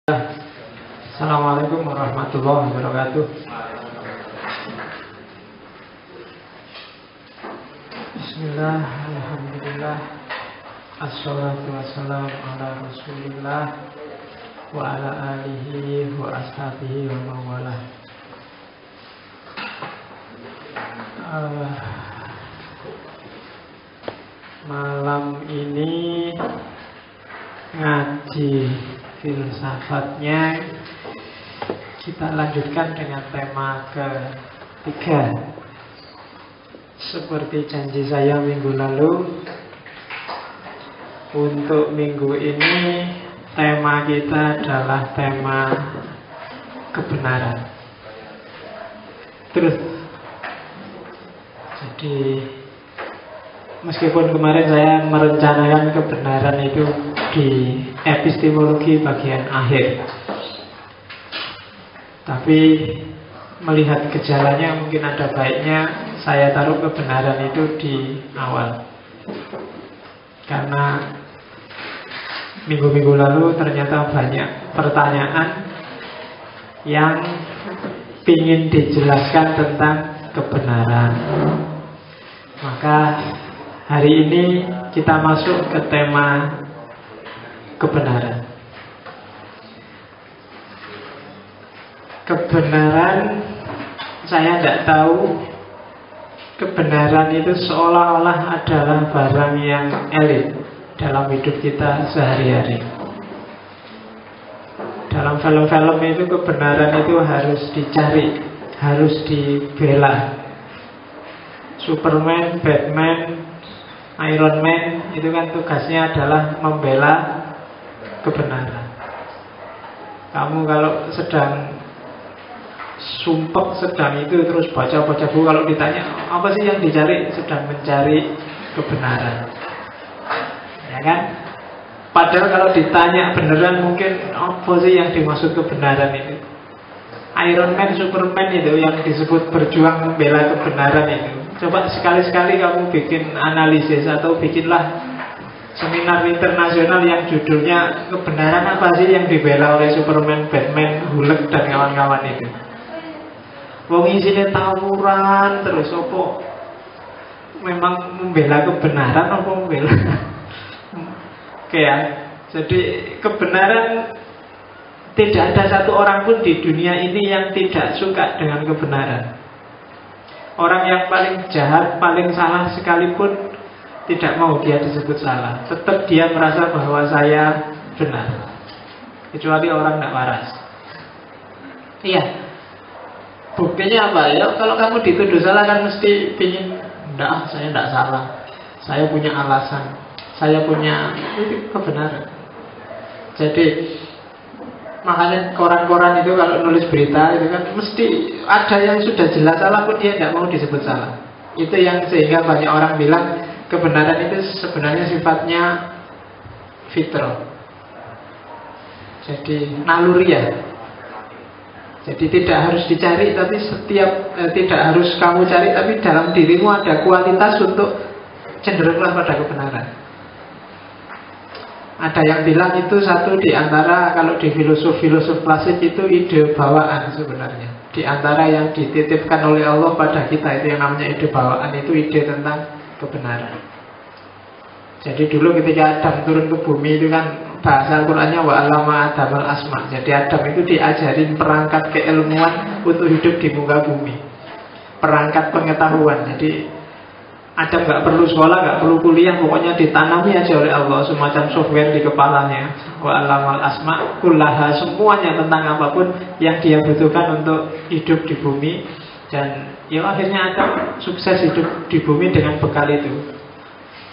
Assalamualaikum warahmatullahi wabarakatuh. Bismillah, alhamdulillah, assalatu wassalamu ala rasulillah wa ala alihi wa ashabihi wa mawalah. Malam ini ngaji filsafatnya kita lanjutkan dengan tema ketiga. Seperti janji saya minggu lalu, untuk minggu ini tema kita adalah tema kebenaran. Terus, jadi meskipun kemarin saya merencanakan kebenaran itu di epistemologi bagian akhir, tapi melihat gejalanya mungkin ada baiknya saya taruh kebenaran itu di awal. Karena minggu-minggu lalu ternyata banyak pertanyaan yang ingin dijelaskan tentang kebenaran. Maka hari ini kita masuk ke tema kebenaran. Kebenaran, saya tidak tahu kebenaran itu seolah-olah adalah barang yang elit dalam hidup kita sehari-hari. Dalam film-film itu kebenaran itu harus dicari, harus dibela. Superman, Batman, Iron Man itu kan tugasnya adalah membela kebenaran. Kamu kalau sedang sumpek, sedang itu terus baca-baca buku, kalau ditanya apa sih yang dicari, sedang mencari kebenaran, ya kan? Padahal kalau ditanya beneran mungkin apa sih yang dimaksud kebenaran itu. Iron Man, Superman itu yang disebut berjuang membela kebenaran itu. Coba sekali-sekali kamu bikin analisis atau bikinlah seminar internasional yang judulnya kebenaran apa sih yang dibela oleh Superman, Batman, Hulk dan kawan-kawan itu. Wong isine tawuran terus opo? Memang membela kebenaran apa membela? Oke ya. Jadi kebenaran, tidak ada satu orang pun di dunia ini yang tidak suka dengan kebenaran. Orang yang paling jahat, paling salah sekalipun tidak mau dia disebut salah. Tetap dia merasa bahwa saya benar. Kecuali orang tidak waras. Iya. Buktinya apa ya? Kalau kamu dituduh salah kan mesti pingin, enggak, saya tidak salah. Saya punya alasan. Saya punya kebenaran. Jadi makanya koran-koran itu kalau nulis berita itu kan mesti ada yang sudah jelas salah pun dia tidak mau disebut salah. Itu yang sehingga banyak orang bilang kebenaran itu sebenarnya sifatnya fitrah. Jadi naluriah. Jadi tidak harus dicari, tapi tidak harus kamu cari, tapi dalam dirimu ada kualitas untuk cenderunglah pada kebenaran. Ada yang bilang itu satu di antara, kalau di filosof klasik itu ide bawaan sebenarnya. Di antara yang dititipkan oleh Allah pada kita itu yang namanya ide bawaan, itu ide tentang kebenaran. Jadi dulu ketika Adam turun ke bumi itu kan bahasa Al-Qur'annya wa 'allama Adamal asma. Jadi Adam itu diajarin perangkat keilmuan untuk hidup di muka bumi. Perangkat pengetahuan. Jadi Adam gak perlu sekolah, gak perlu kuliah, pokoknya ditanami aja oleh Allah semacam software di kepalanya. Wa 'allamal asma kullaha, semuanya tentang apapun yang dia butuhkan untuk hidup di bumi. Dan ya akhirnya Adam sukses hidup di bumi dengan bekal itu.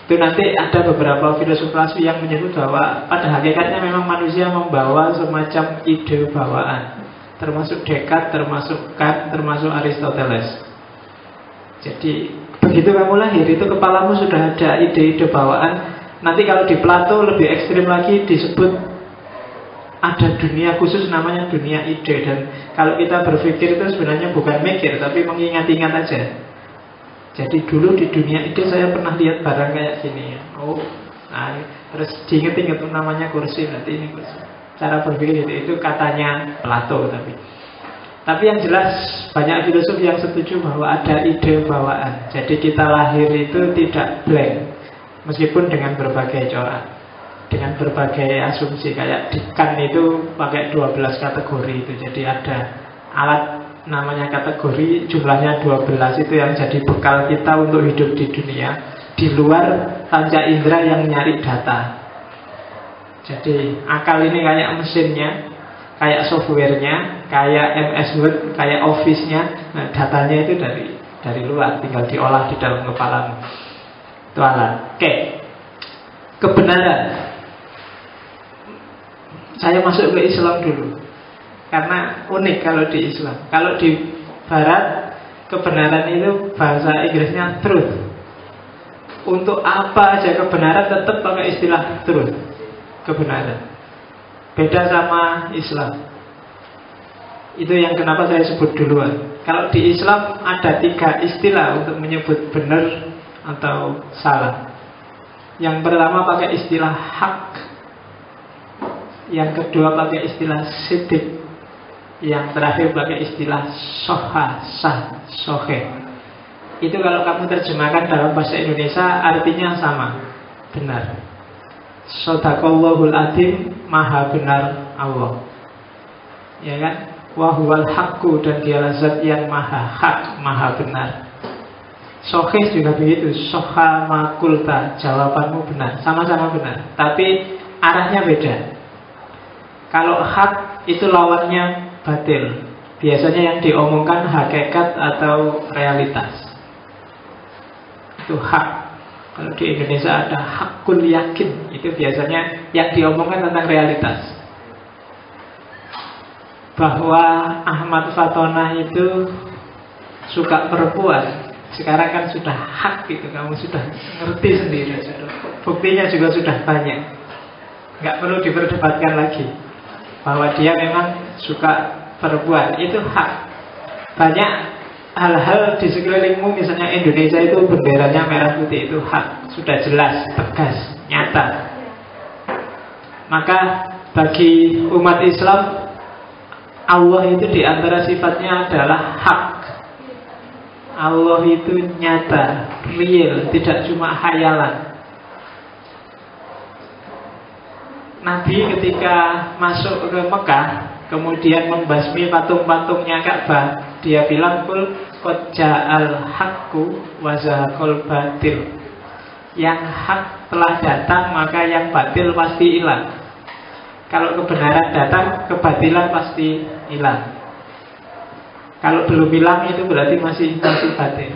Itu nanti ada beberapa filosof klasik yang menyebut bahwa pada hakikatnya memang manusia membawa semacam ide bawaan, termasuk Descartes, termasuk Kant, termasuk Aristoteles. Jadi begitu kamu lahir itu kepalamu sudah ada ide-ide bawaan. Nanti kalau di Plato lebih ekstrim lagi disebut ada dunia khusus namanya dunia ide. Dan kalau kita berpikir itu sebenarnya bukan mikir tapi mengingat-ingat aja. Jadi dulu di dunia ide saya pernah lihat barang kayak gini. Oh, nah, terus diinget-inget namanya kursi, nanti ini kursi. cara berpikir itu katanya Plato. Tapi yang jelas banyak filosof yang setuju bahwa ada ide bawaan. Jadi kita lahir itu tidak blank, meskipun dengan berbagai corak, dengan berbagai asumsi. Kayak di Kant itu pakai 12 kategori itu. Jadi ada alat namanya kategori, jumlahnya 12, itu yang jadi bekal kita untuk hidup di dunia, di luar panca indera yang nyari data. Jadi akal ini kayak mesinnya, kayak softwarenya, kayak MS Word, kayak Office-nya. Nah, datanya itu dari luar, tinggal diolah di dalam kepalamu. Itu alat. Oke. Kebenaran. Saya masuk ke Islam dulu, karena unik kalau di Islam. Kalau di Barat, kebenaran itu bahasa Inggrisnya truth. Untuk apa aja kebenaran tetap pakai istilah truth, kebenaran. Beda sama Islam. Itu yang kenapa saya sebut duluan. Kalau di Islam ada 3 istilah untuk menyebut benar atau salah. Yang pertama pakai istilah hak, yang kedua pakai istilah sidik, yang terakhir pakai istilah soha, sah, sohe. Itu kalau kamu terjemahkan dalam bahasa Indonesia artinya sama, benar. Shadaqallahul adzim, maha benar Allah. Ya kan? Wa huwal haqqu, dan dialah zat yang maha hak, maha benar. Sohih juga begitu. Soha makulta, jawabanmu benar, sama-sama benar, tapi arahnya beda. Kalau hak itu lawannya batil. Biasanya yang diomongkan hakikat atau realitas. Itu hak. Kalau di Indonesia ada hakul yakin, itu biasanya yang diomongkan tentang realitas. Bahwa Ahmad Fatona itu suka perempuan, sekarang kan sudah hak gitu, kamu sudah ngerti sendiri. Buktinya juga sudah banyak, nggak perlu diperdebatkan lagi bahwa dia memang suka perempuan, itu hak. Banyak hal-hal di sekelilingmu, misalnya Indonesia itu benderanya merah putih, itu hak, sudah jelas, tegas, nyata. Maka bagi umat Islam, Allah itu diantara sifatnya adalah hak. Allah itu nyata, real, tidak cuma khayalan. Nabi ketika masuk ke Mekah, kemudian membasmi patung-patungnya Ka'bah, dia bilang kul qad ja'al haqqu wa zahaqal batil. Yang hak telah datang, maka yang batil pasti hilang. Kalau kebenaran datang, kebatilan pasti hilang. Kalau belum hilang itu berarti masih batil.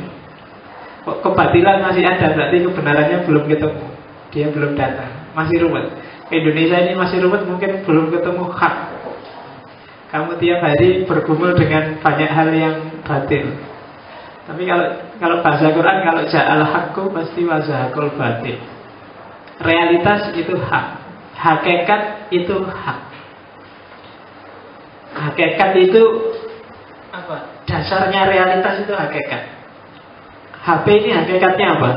Kok kebatilan masih ada, berarti kebenarannya belum ketemu. Dia belum datang, masih rumit. Indonesia ini masih rumit, mungkin belum ketemu hak. Kamu tiap hari bergumul dengan banyak hal yang batil. Tapi kalau bahasa Quran, kalau ja'al haqqu pasti wazahaqul batil. Realitas itu hak, hakikat itu hak. Hakikat itu apa? Dasarnya realitas itu hakikat. HP ini hakikatnya apa?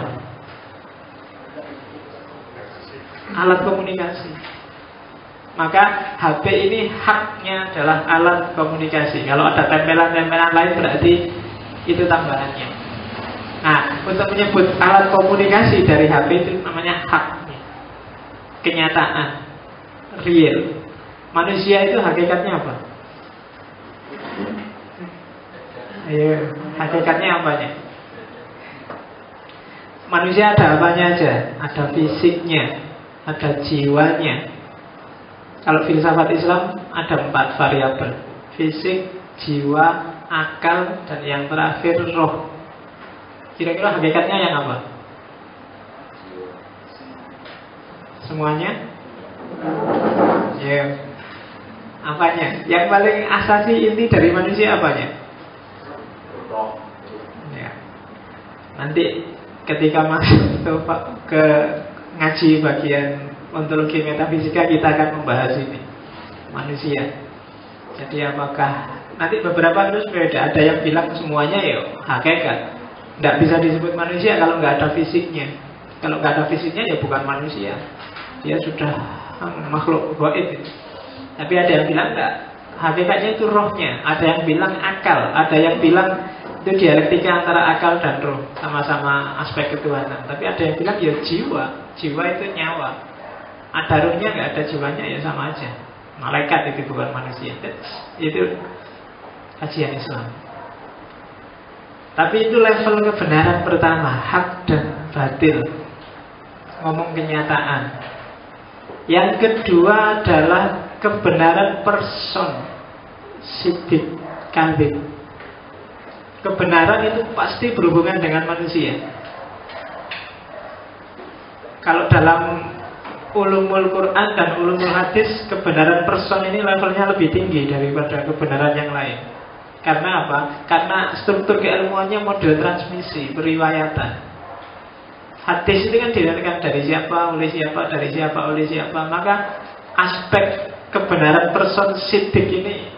Alat komunikasi. Maka HP ini haknya adalah alat komunikasi. Kalau ada tempelan-tempelan lain berarti itu tambahannya. Nah, untuk menyebut alat komunikasi dari HP itu namanya hak. Kenyataan, real. Manusia itu hakikatnya apa? Ayo, hakikatnya apanya? Manusia ada apanya aja? Ada fisiknya, ada jiwanya. Kalau filsafat Islam ada 4 variabel: fisik, jiwa, akal, dan yang terakhir roh. Kira-kira hakikatnya yang apa? Semuanya? Ya. Apanya? Yang paling asasi inti dari manusia apanya? Ya. Nanti ketika masuk ke ngaji bagian ontologi metafisika, kita akan membahas ini, manusia. Jadi apakah nanti beberapa terus beda. Ada yang bilang semuanya ya hakikat, tidak bisa disebut manusia kalau nggak ada fisiknya. Kalau nggak ada fisiknya ya bukan manusia, dia sudah makhluk gaib. Tapi ada yang bilang enggak, hakikatnya itu rohnya. Ada yang bilang akal, ada yang bilang itu dialektika antara akal dan roh, sama-sama aspek ketuhanan. Tapi ada yang bilang ya jiwa, jiwa itu nyawa. Ada rohnya nggak ada jiwanya ya sama aja. Malaikat itu bukan manusia. Itu kajian Islam. Tapi itu level kebenaran pertama, hak dan batil. Ngomong kenyataan. Yang kedua adalah kebenaran person, sidik, kadzib. Kebenaran itu pasti berhubungan dengan manusia. Kalau dalam ulumul Quran dan ulumul hadis, kebenaran person ini levelnya lebih tinggi daripada kebenaran yang lain. Karena apa? Karena struktur keilmuannya model transmisi, periwayatan. Hadis itu kan diriwayatkan dari siapa, oleh siapa, dari siapa, oleh siapa. Maka aspek kebenaran person sidik ini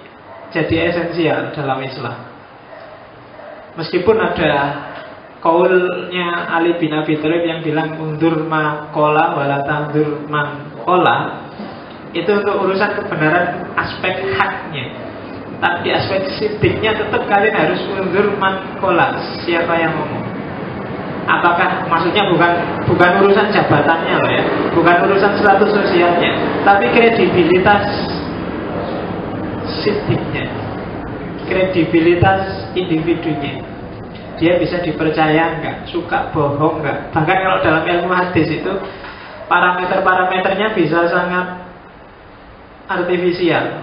jadi esensial dalam Islam. Meskipun ada kaulnya Ali bin Abi Thalib yang bilang undur ma kola wala tandur man kola, itu untuk urusan kebenaran aspek haknya. Tapi aspek sidiknya tetap kalian harus undur man kola, siapa yang ngomong. Apakah maksudnya bukan urusan jabatannya loh ya, bukan urusan status sosialnya, tapi kredibilitas sidiknya, kredibilitas individunya. Dia bisa dipercaya enggak, suka bohong enggak. Bahkan kalau dalam ilmu hadis itu parameter-parameternya bisa sangat artifisial.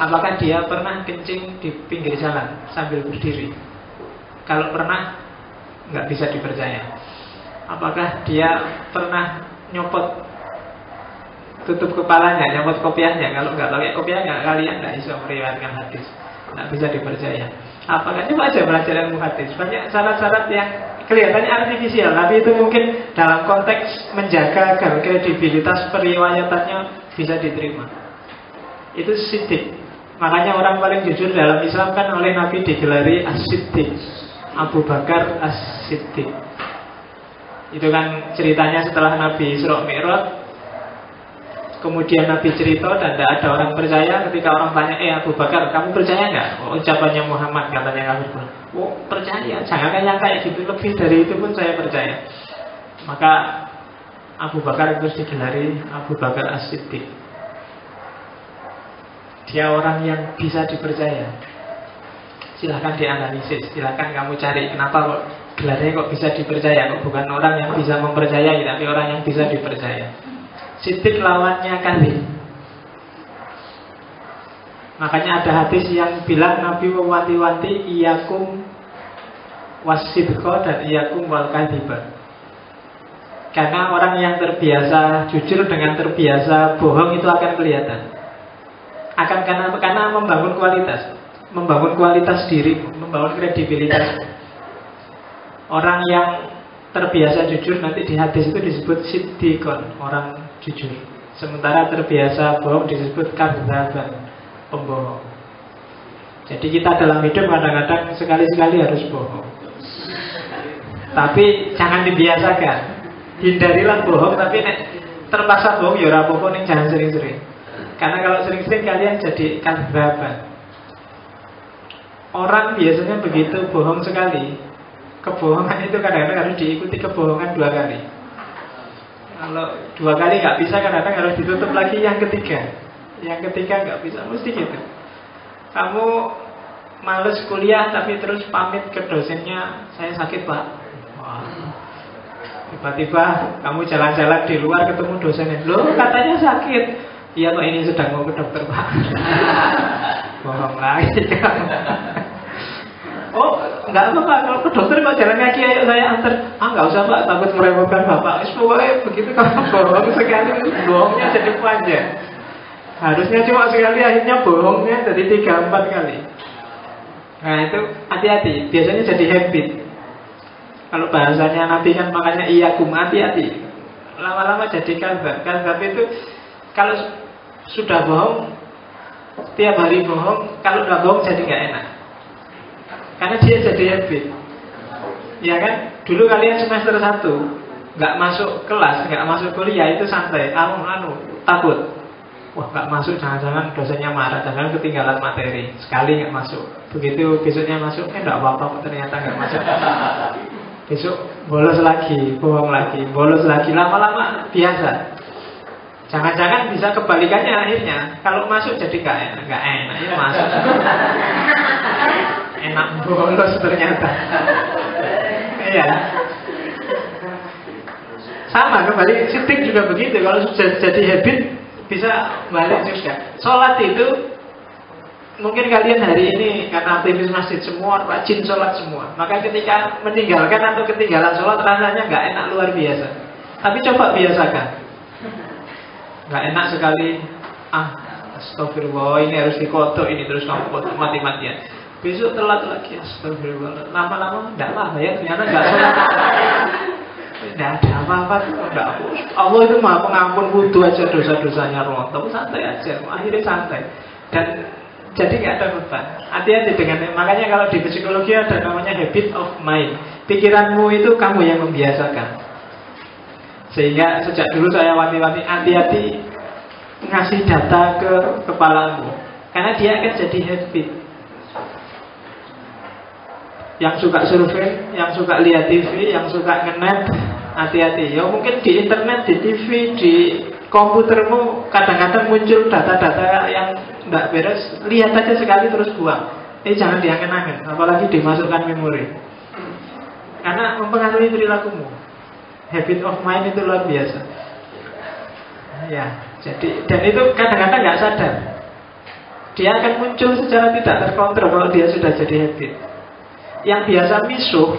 Apakah dia pernah kencing di pinggir jalan sambil berdiri? Kalau pernah, nggak bisa dipercaya. Apakah dia pernah nyopot tutup kepalanya, nyopot kopiahnya? Kalau nggak pakai kopiah, kalian nggak bisa meriwayatkan hadis, nggak bisa dipercaya. Apakah coba aja belajar ilmu hadis? Banyak syarat-syarat yang kelihatannya artifisial, tapi itu mungkin dalam konteks menjaga agar kredibilitas periwayatannya bisa diterima. Itu siddiq. Makanya orang paling jujur dalam Islam kan oleh Nabi digelari as-siddiq, Abu Bakar as-Siddiq. Itu kan ceritanya setelah Nabi Isra Mi'raj. Kemudian Nabi cerita dan tidak ada orang percaya. Ketika orang tanya, Abu Bakar, kamu percaya nggak? Ucapannya Muhammad, katanya Nabi. Percaya, jangan yang kayak gitu. Lebih dari itu pun saya percaya. Maka Abu Bakar terus digelari Abu Bakar as-Siddiq. Dia orang yang bisa dipercaya. Silahkan dianalisis, silahkan kamu cari kenapa kok gelarnya kok bisa dipercaya. Kok bukan orang yang bisa mempercayai, tapi orang yang bisa dipercaya. Siddiq lawannya kadzib. Makanya ada hadis yang bilang Nabi mewanti-wanti iyakum wasidqa dan iyakum wal kadziba. Karena orang yang terbiasa jujur dengan terbiasa bohong itu akan kelihatan. Karena membangun kualitas diri, membangun kredibilitas. Orang yang terbiasa jujur nanti di hadis itu disebut siddiqon, orang jujur. Sementara terbiasa bohong disebut kadzaban, pembohong. Jadi kita dalam hidup kadang-kadang sekali-sekali harus bohong. Tapi jangan dibiasakan. Hindarilah bohong, tapi terpaksa bohong ya ora apa-apa, ning jangan sering-sering. Karena kalau sering-sering kalian jadi kadzaban. Orang biasanya begitu bohong sekali, kebohongan itu kadang-kadang harus diikuti kebohongan 2 kali. Kalau 2 kali nggak bisa, kadang-kadang harus ditutup lagi yang ketiga. Yang ketiga nggak bisa, mesti gitu. Kamu males kuliah tapi terus pamit ke dosennya, saya sakit pak. Wah. Tiba-tiba kamu jalan-jalan di luar ketemu dosennya, loh katanya sakit. Iya pak, ini sedang mau ke dokter pak. Bohong lagi kamu. Oh, enggak apa-apa, kalau ke dokter kok jalan kaki, ayo saya antar. Enggak usah pak, takut merepotkan bapak. Pokoknya begitu kamu bohong sekali, bohongnya jadi panjang. Harusnya cuma sekali, akhirnya bohongnya jadi 3-4 kali. Nah itu hati-hati, biasanya jadi habit. Kalau bahasanya Nabi kan makanya iyakum, hati-hati. Lama-lama jadi kadzab. Kadzab itu kalau sudah bohong, tiap hari bohong, kalau nggak bohong jadi nggak enak. Karena dia jadi habit. Ya kan? Dulu kalian semester 1 nggak masuk kelas, nggak masuk kuliah, itu santai. Takut. wah nggak masuk, jangan-jangan dosennya marah, jangan ketinggalan materi, sekali nggak masuk. Begitu besoknya masuk, nggak apa-apa, ternyata nggak masuk. Besok bolos lagi, bohong lagi, bolos lagi, lama-lama biasa. Jangan-jangan bisa kebalikannya akhirnya. Kalau masuk jadi nggak enak ya masuk. Enak bolos ternyata. Iya. Sama kembali, sitik juga begitu. Kalau sudah jadi habit bisa balik juga. Sholat itu mungkin kalian hari ini karena aktivis masjid semua rajin sholat semua, maka ketika meninggalkan atau ketinggalan sholat rasanya nggak enak luar biasa. Tapi coba biasakan. Nggak enak sekali. Astagfirullah, ini harus dikotok ini, terus kamu kotok mati-matian. Besok telat lagi, astagfirullah. Lama-lama nggak apa ya, ternyata nggak sholat. Nggak ada apa-apa, nggak. Allah itu maha pengampun, wudhu aja dosa-dosanya rontok, santai aja, akhirnya santai. Dan jadi nggak ada beban. Hati-hati dengan, makanya kalau di psikologi ada namanya habit of mind. Pikiranmu itu kamu yang membiasakan. Sehingga sejak dulu saya wanti-wanti, hati-hati ngasih data ke kepalamu, karena dia akan jadi habit. Yang suka survei, yang suka lihat TV, yang suka nge-net, hati-hati. Ya mungkin di internet, di TV, di komputermu kadang-kadang muncul data-data yang tidak beres. Lihat aja sekali terus buang. Jangan diangen-angen, apalagi dimasukkan memori, karena mempengaruhi perilakumu. Habit of mind itu luar biasa. Ya, jadi dan itu kadang-kadang nggak sadar. Dia akan muncul secara tidak terkontrol kalau dia sudah jadi habit. Yang biasa misuh,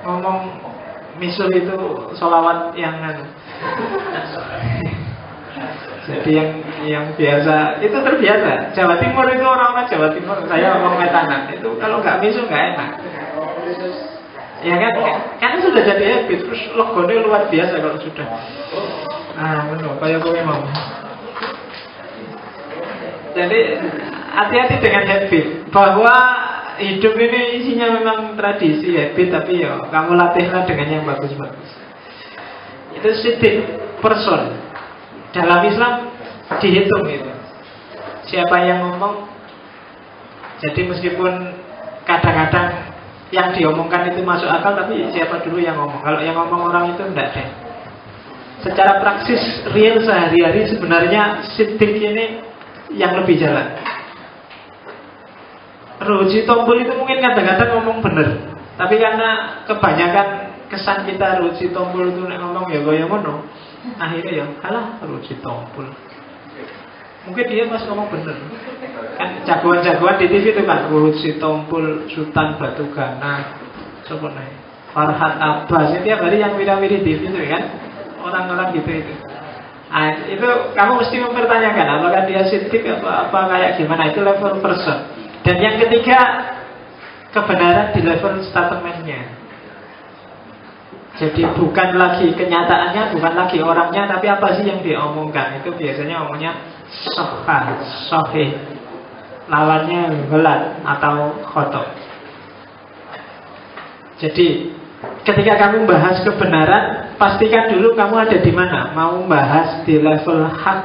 ngomong misuh itu sholawat yang jadi yang biasa itu terbiasa. Jawa Timur itu orang-orang Jawa Timur, saya ngomong metanan itu kalau nggak misuh nggak enak. Ya kan, karena sudah jadi habit, terus logonya luar biasa kalau sudah. Benar, kayak gue mau. Jadi hati-hati dengan habit, bahwa hidup ini isinya memang tradisi, habit, tapi ya kamu latihlah dengan yang bagus-bagus. Itu sidik person. Dalam Islam dihitung itu. Siapa yang ngomong. Jadi meskipun kadang-kadang yang diomongkan itu masuk akal, tapi siapa dulu yang ngomong. Kalau yang ngomong orang itu enggak deh. Secara praksis real sehari-hari sebenarnya sidik ini yang lebih jalan. Ruji tombol itu mungkin kadang-kadang ngomong bener, tapi karena kebanyakan kesan kita ruji tombol itu ngomong ya goyo ngono, akhirnya ya kalah ruji tombol. Mungkin dia pas ngomong bener. Kan jagoan-jagoan di TV itu kan ruji tombol Sultan Batu Gana, siapa nih? Farhat Abbas, tiap hari yang wira-wiri TV itu kan, orang-orang gitu itu. Itu kamu mesti mempertanyakan apakah dia sidik apa kayak gimana, itu level person. Dan yang ketiga, kebenaran di level statementnya. Jadi bukan lagi kenyataannya, bukan lagi orangnya, tapi apa sih yang diomongkan. Itu biasanya omongnya sahih, sahih. Lawannya ghalat atau khotok. Jadi ketika kamu bahas kebenaran, pastikan dulu kamu ada di mana. Mau bahas di level hak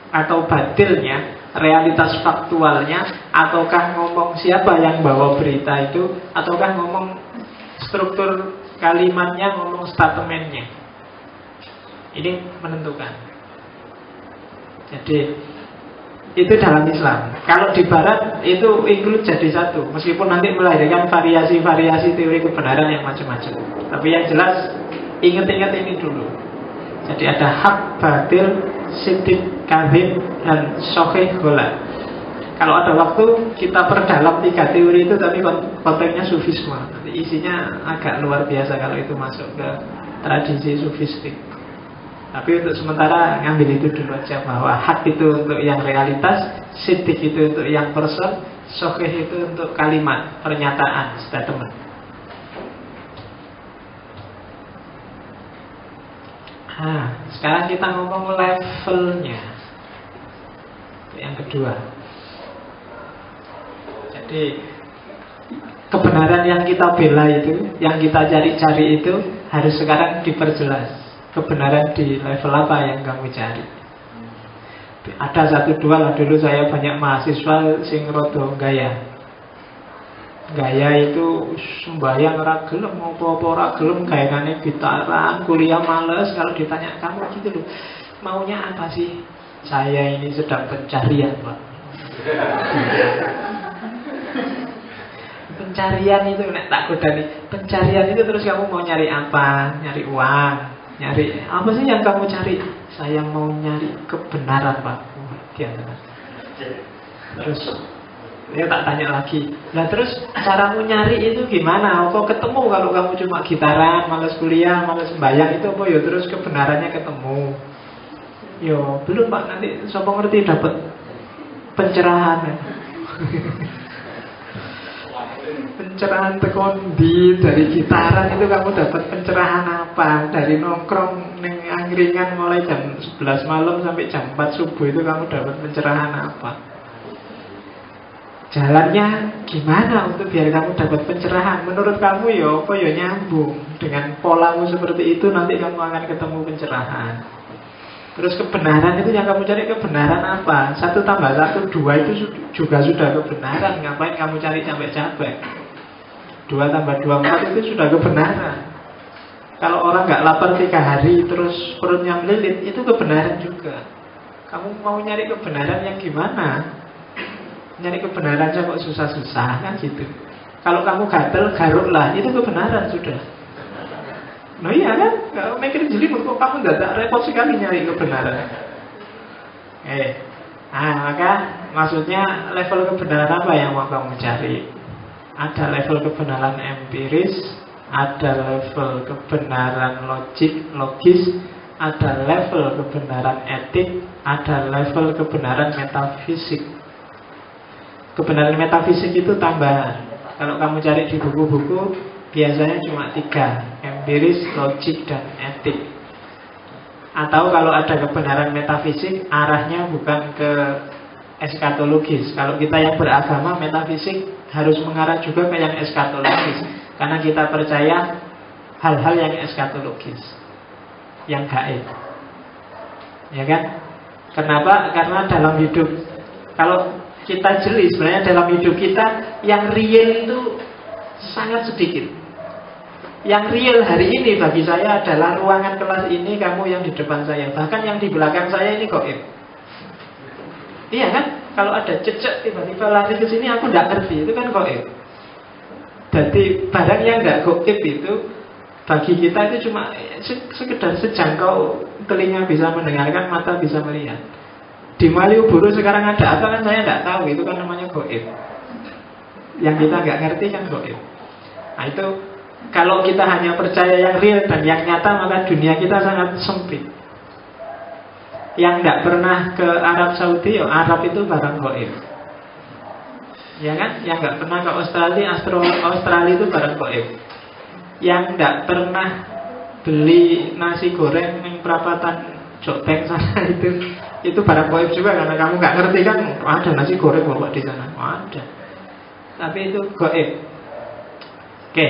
atau batilnya, realitas faktualnya, ataukah ngomong siapa yang bawa berita itu, ataukah ngomong struktur kalimatnya, ngomong statementnya. Ini menentukan. Jadi itu dalam Islam. Kalau di Barat itu include jadi satu, meskipun nanti melahirkan variasi-variasi teori kebenaran yang macam-macam. Tapi yang jelas ingat-ingat ini dulu. Jadi ada hak, batil, sidik, kadzib, dan sahih, ghalat. Kalau ada waktu kita perdalam 3 teori itu, tapi konteksnya sufisme. Nanti isinya agak luar biasa kalau itu masuk ke tradisi sufistik. Tapi untuk sementara ngambil itu dulu aja, bahwa hak itu untuk yang realitas, sidik itu untuk yang person, sahih itu untuk kalimat, pernyataan, statement. Sekarang kita ngomong levelnya. Yang kedua. Jadi kebenaran yang kita bela itu, yang kita cari-cari itu, harus sekarang diperjelas. Kebenaran di level apa yang kamu cari. Ada satu dua lah, dulu saya banyak mahasiswa sing rodo gaya itu sembahyang ora gelem, apa-apa ora gelem, gayanane gitaran, kuliah males. Kalau ditanya kamu gitu loh, maunya apa sih? Saya ini sedang pencarian, Pak. Pencarian itu nek tak godani. Pencarian itu terus kamu mau nyari apa? Nyari uang, nyari apa sih yang kamu cari? Saya mau nyari kebenaran, Pak. Terus dia tak tanya lagi, nah terus caramu nyari itu gimana? Kok ketemu kalau kamu cuma gitaran, males kuliah, males sembahyang itu apa ya? Terus kebenarannya ketemu? Yo belum Pak, nanti siapa ngerti dapat pencerahan. Pencerahan tekondi dari gitaran itu kamu dapat pencerahan apa? Dari nongkrong neng angkringan mulai jam 11 malam sampai jam 4 subuh itu kamu dapat pencerahan apa? Jalannya gimana untuk biar kamu dapat pencerahan? Menurut kamu ya apa ya nyambung dengan polamu seperti itu, nanti kamu akan ketemu pencerahan. Terus kebenaran itu yang kamu cari, kebenaran apa? 1 tambah 1 2 itu juga sudah kebenaran. Ngapain kamu cari capek-capek? 2 tambah 2 4 itu sudah kebenaran. Kalau orang nggak lapar 3 hari terus perutnya melilit, itu kebenaran juga. Kamu mau nyari kebenaran yang gimana? Nyari kebenaran aja kok susah-susah kan gitu. Kalau kamu gatel, garuklah, itu kebenaran sudah. Nah iya kan, kalau mikir jeli kok kamu tidak repot sekali nyari kebenaran. Maka maksudnya level kebenaran apa yang mau kamu cari? Ada level kebenaran empiris, ada level kebenaran logis, ada level kebenaran etik, ada level kebenaran metafisik. Kebenaran metafisik itu tambahan. Kalau kamu cari di buku-buku, biasanya cuma 3, empiris, logik, dan etik. Atau kalau ada kebenaran metafisik, arahnya bukan ke eskatologis. Kalau kita yang beragama, metafisik harus mengarah juga ke yang eskatologis, karena kita percaya hal-hal yang eskatologis, yang gaib. Ya kan? Kenapa? Karena dalam hidup, kalau kita jeli, sebenarnya dalam hidup kita yang real itu sangat sedikit. Yang real hari ini bagi saya adalah ruangan kelas ini, kamu yang di depan saya, bahkan yang di belakang saya ini gaib. Iya kan? Kalau ada cecek tiba-tiba lari ke sini, aku tidak ngerti, itu kan gaib. Jadi barang yang tidak gaib itu bagi kita itu cuma sekedar sejangkau telinga bisa mendengarkan, mata bisa melihat. Di Malioboro sekarang ada apa kan saya tidak tahu, itu kan namanya gaib. Yang kita nggak ngerti kan gaib. Nah itu kalau kita hanya percaya yang real dan yang nyata, maka dunia kita sangat sempit. Yang tidak pernah ke Arab Saudi, Arab itu barang gaib. Ya kan? Yang nggak pernah ke Australia, Australia itu barang gaib. Yang tidak pernah beli nasi goreng yang perapatan Joteng sana itu barang gaib juga, karena kamu nggak ngerti kan ada nasi goreng bawa di sana, ada. Tapi itu gaib. Oke,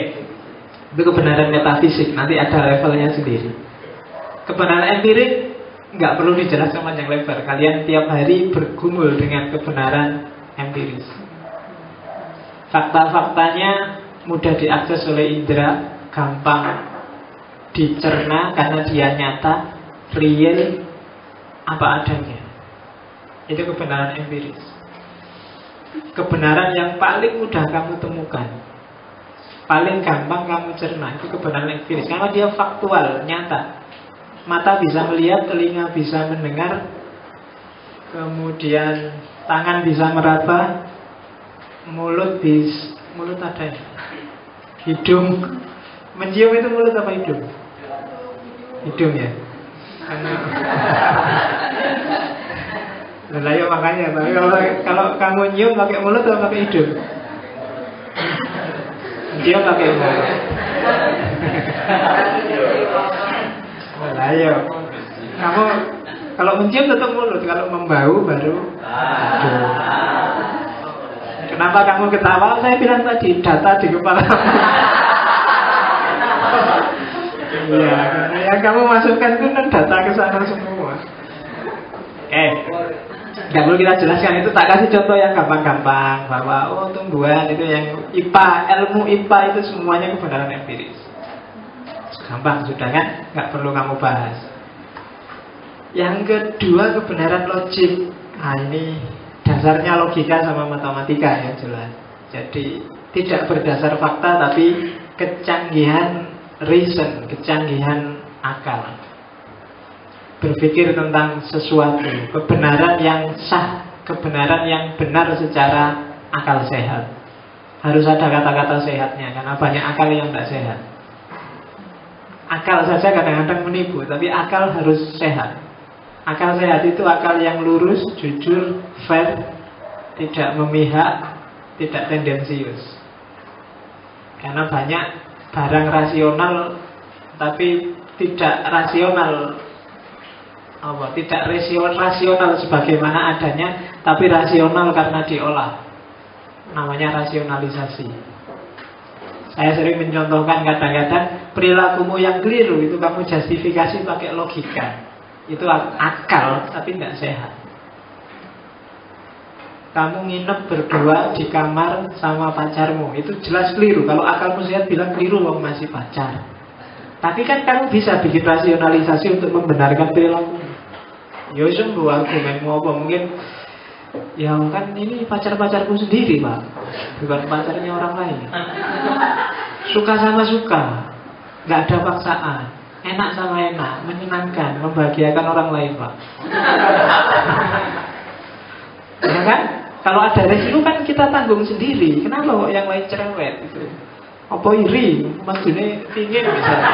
itu kebenaran metafisik. Nanti ada levelnya sendiri. Kebenaran empirik nggak perlu dijelaskan panjang lebar. Kalian tiap hari bergumul dengan kebenaran empiris. Fakta-faktanya mudah diakses oleh indera, gampang dicerna karena dia nyata, real, apa adanya. Itu kebenaran empiris. Kebenaran yang paling mudah kamu temukan, paling gampang kamu cerna, itu kebenaran empiris. Karena dia faktual, nyata. Mata bisa melihat, telinga bisa mendengar, kemudian tangan bisa meraba, mulut ada ya? Hidung mencium, itu mulut apa hidung? Hidung ya. Karena nah, ya makanya kalau kamu nyium pakai mulut atau pakai hidung? Nyium pakai mulut. Nah, ayo. Kamu kalau mencium tetap mulut, kalau membau baru hidung. Kenapa kamu ketawa? Saya bilang tadi data di kepala kamu. Iya, yang kamu masukkan itu kan data ke sana semua. Nggak perlu kita jelaskan, itu tak kasih contoh yang gampang-gampang bahwa tumbuhan itu yang IPA, ilmu IPA itu semuanya kebenaran empiris. Gampang sudah kan, nggak perlu kamu bahas. Yang kedua kebenaran logik. Nah ini dasarnya logika sama matematika ya jelas. Jadi tidak berdasar fakta tapi kecanggihan reason, kecanggihan akal. Berpikir tentang sesuatu, kebenaran yang sah, kebenaran yang benar secara akal sehat. Harus ada kata-kata sehatnya, karena banyak akal yang tidak sehat. Akal saja kadang-kadang menipu, tapi akal harus sehat. Akal sehat itu akal yang lurus, jujur, fair, tidak memihak, tidak tendensius. Karena banyak barang rasional tapi tidak rasional, tidak rasional sebagaimana adanya, tapi rasional karena diolah. Namanya rasionalisasi. Saya sering mencontohkan kadang-kadang perilakumu yang keliru itu kamu justifikasi pakai logika. Itu akal tapi tidak sehat. Kamu nginep berdua di kamar sama pacarmu, itu jelas keliru. Kalau akalmu sehat bilang keliru, kamu masih pacar. Tapi kan kamu bisa bikin rasionalisasi untuk membenarkan perilaku. Ya sembuh argumenmu apa? Mungkin ya kan ini pacar-pacarku sendiri Pak, bukan pacarnya orang lain. Suka sama suka, nggak ada paksaan, enak sama enak, menyenangkan, membahagiakan orang lain Pak. Ya kan? Kalau ada resiko kan kita tanggung sendiri. Kenapa kok yang lain cerewet itu? Apa iri? Maksudnya pingin misalnya.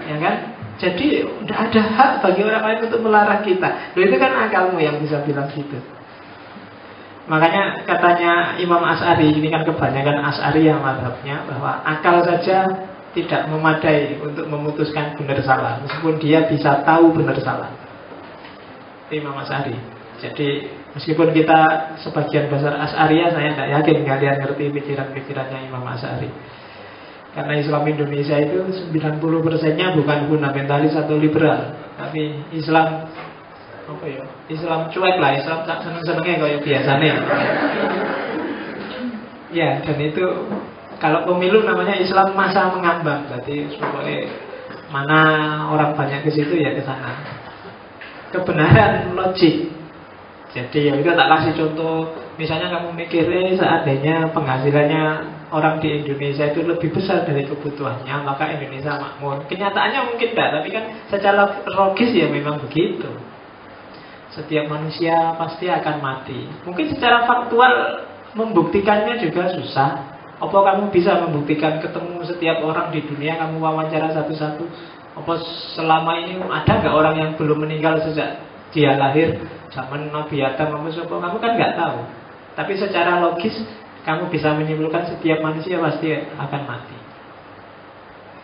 Ya kan? Jadi tidak ada hak bagi orang lain untuk melarang kita. Loh, itu kan akalmu yang bisa bilang gitu. Makanya katanya Imam Asy'ari, ini kan kebanyakan Asy'ari yang mazhabnya, bahwa akal saja tidak memadai untuk memutuskan benar salah, meskipun dia bisa tahu benar salah. Itu Imam Asy'ari. Jadi meskipun kita sebagian besar Asy'ariyah, saya tidak yakin kalian ngerti pikiran-pikirannya Imam Asy'ari. Karena Islam Indonesia itu 90%-nya bukan fundamentalis atau liberal, tapi Islam Islam cuek lah, Islam tak seneng-senengnya kayak biasanya. Ya, dan itu kalau pemilu namanya Islam masa mengambang, berarti supaya mana orang banyak ke situ ya ke sana. Kebenaran logik. Jadi ya itu tak kasih contoh. Misalnya kamu mikirnya seandainya penghasilannya orang di Indonesia itu lebih besar dari kebutuhannya, maka Indonesia makmur. Kenyataannya mungkin tidak, tapi kan secara logis ya memang begitu. Setiap manusia pasti akan mati. Mungkin secara faktual membuktikannya juga susah. Apa kamu bisa membuktikan ketemu setiap orang di dunia, kamu wawancara satu-satu? Apa selama ini ada nggak orang yang belum meninggal sejak dia lahir? Zaman Nabi Adam, kamu kan nggak tahu. Tapi secara logis kamu bisa menyimpulkan setiap manusia pasti akan mati.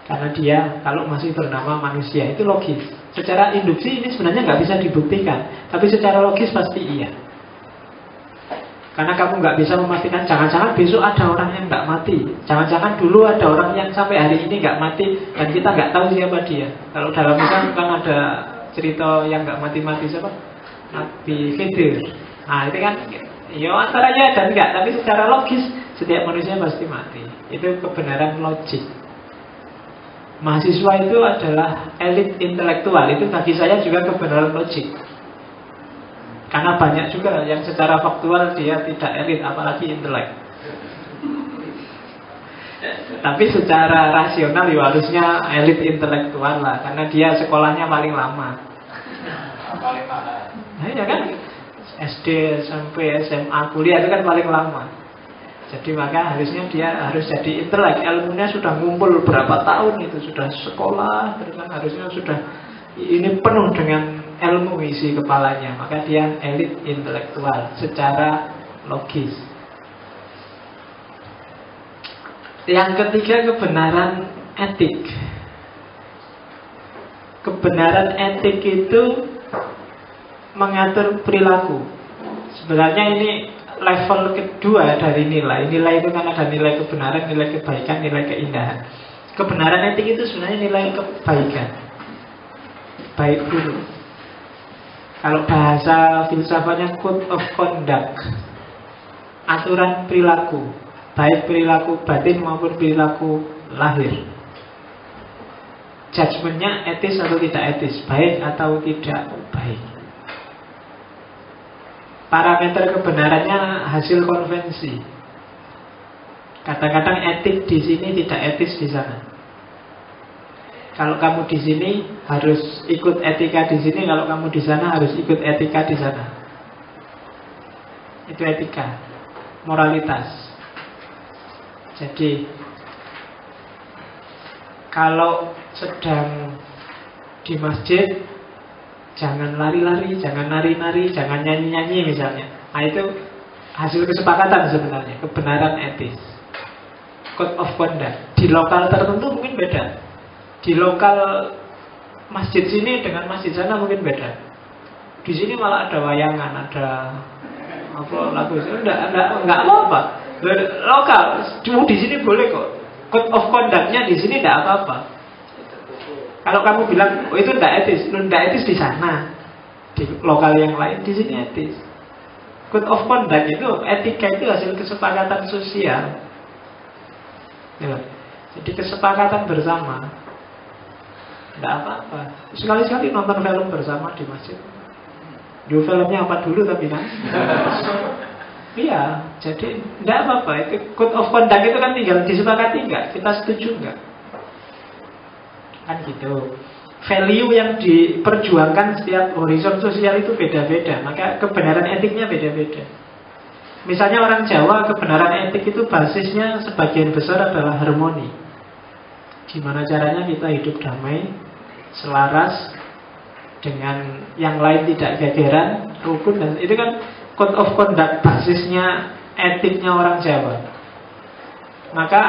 Karena dia kalau masih bernama manusia, itu logis. Secara induksi ini sebenarnya nggak bisa dibuktikan, tapi secara logis pasti iya. Karena kamu nggak bisa memastikan, jangan-jangan besok ada orang yang nggak mati, jangan-jangan dulu ada orang yang sampai hari ini nggak mati dan kita nggak tahu siapa dia. Kalau dalam Islam kan ada cerita yang nggak mati-mati siapa? Nabi Khidir. Nah itu kan ya antara ya dan enggak, tapi secara logis setiap manusia pasti mati. Itu kebenaran logik. Mahasiswa itu adalah elit intelektual. Itu bagi saya juga kebenaran logik. Karena banyak juga yang secara faktual dia tidak elit, apalagi intelek. Tapi secara rasional ya harusnya elit intelektual lah, karena dia sekolahnya paling lama. Nah ya kan, SD, SMP, SMA, kuliah itu kan paling lama. Jadi maka harusnya dia harus jadi intelek. Ilmunya sudah ngumpul berapa tahun itu, sudah sekolah, terus kan harusnya sudah ini penuh dengan ilmu isi kepalanya. Maka dia elit intelektual secara logis. Yang ketiga kebenaran etik. Kebenaran etik itu mengatur perilaku. Sebenarnya ini level kedua dari nilai. Nilai itu kan ada nilai kebenaran, nilai kebaikan, nilai keindahan. Kebenaran etik itu sebenarnya nilai kebaikan. Baik dulu. Kalau bahasa filsafatnya code of conduct, aturan perilaku, baik perilaku batin maupun perilaku lahir. Judgementnya etis atau tidak etis, baik atau tidak baik. Parameter kebenarannya hasil konvensi. Kadang-kadang etik di sini tidak etis di sana. Kalau kamu di sini harus ikut etika di sini, kalau kamu di sana harus ikut etika di sana. Itu etika, moralitas. Jadi kalau sedang di masjid, jangan lari-lari, jangan nari-nari, jangan nyanyi-nyanyi misalnya. Nah itu hasil kesepakatan sebenarnya, kebenaran etis. Code of conduct. Di lokal tertentu mungkin beda. Di lokal masjid sini dengan masjid sana mungkin beda. Di sini malah ada wayangan, ada apa lagu itu enggak apa-apa. Lokal, cuma di sini boleh kok. Code of conduct-nya di sini enggak apa-apa. Kalau kamu bilang oh, itu tidak etis di sana, di lokal yang lain, di sini etis. Code of conduct itu, etika itu hasil kesepakatan sosial. Ya, jadi kesepakatan bersama, tidak apa-apa. Sekali-sekali nonton film bersama di masjid. Dulu filmnya apa dulu tapi kan. Iya, jadi tidak apa-apa. Itu code of conduct itu kan tinggal disepakati enggak, kita setuju enggak. Kan gitu. Value yang diperjuangkan setiap horizon sosial itu beda-beda. Maka kebenaran etiknya beda-beda. Misalnya orang Jawa, kebenaran etik itu basisnya sebagian besar adalah harmoni. Gimana caranya kita hidup damai, selaras, dengan yang lain tidak gegeran, rukun. Dan itu kan code of conduct, basisnya etiknya orang Jawa. Maka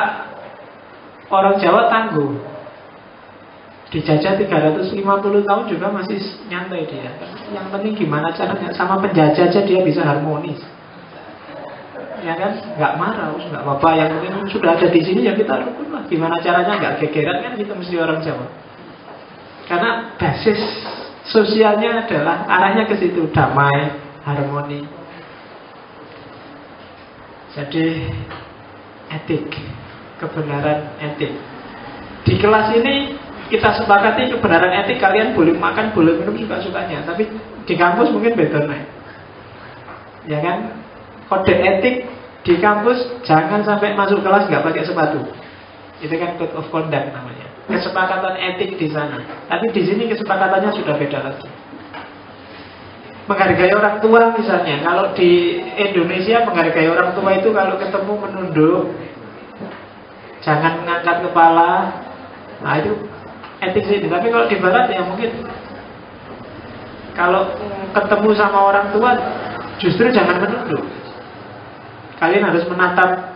orang Jawa tangguh. Dijajah 350 tahun juga masih nyantai dia. Yang penting gimana caranya sama penjajah aja dia bisa harmonis. Ya kan, nggak marah, nggak apa-apa. Yang penting sudah ada di sini ya kita rukun lah. Gimana caranya nggak gegeran kan kita mesti orang Jawa. Karena basis sosialnya adalah arahnya ke situ, damai, harmoni. Jadi etik, kebenaran etik. Di kelas ini kita sepakati kebenaran etik, kalian boleh makan, boleh minum suka-sukanya. Tapi di kampus mungkin beda nih. Ya kan? Kode etik di kampus jangan sampai masuk kelas nggak pakai sepatu. Itu kan code of conduct namanya. Kesepakatan etik di sana. Tapi di sini kesepakatannya sudah beda lagi. Menghargai orang tua misalnya. Kalau di Indonesia menghargai orang tua itu kalau ketemu menunduk, jangan ngangkat kepala. Nah itu etik sini. Tapi kalau di barat ya mungkin kalau ketemu sama orang tua justru jangan menunduk. Kalian harus menatap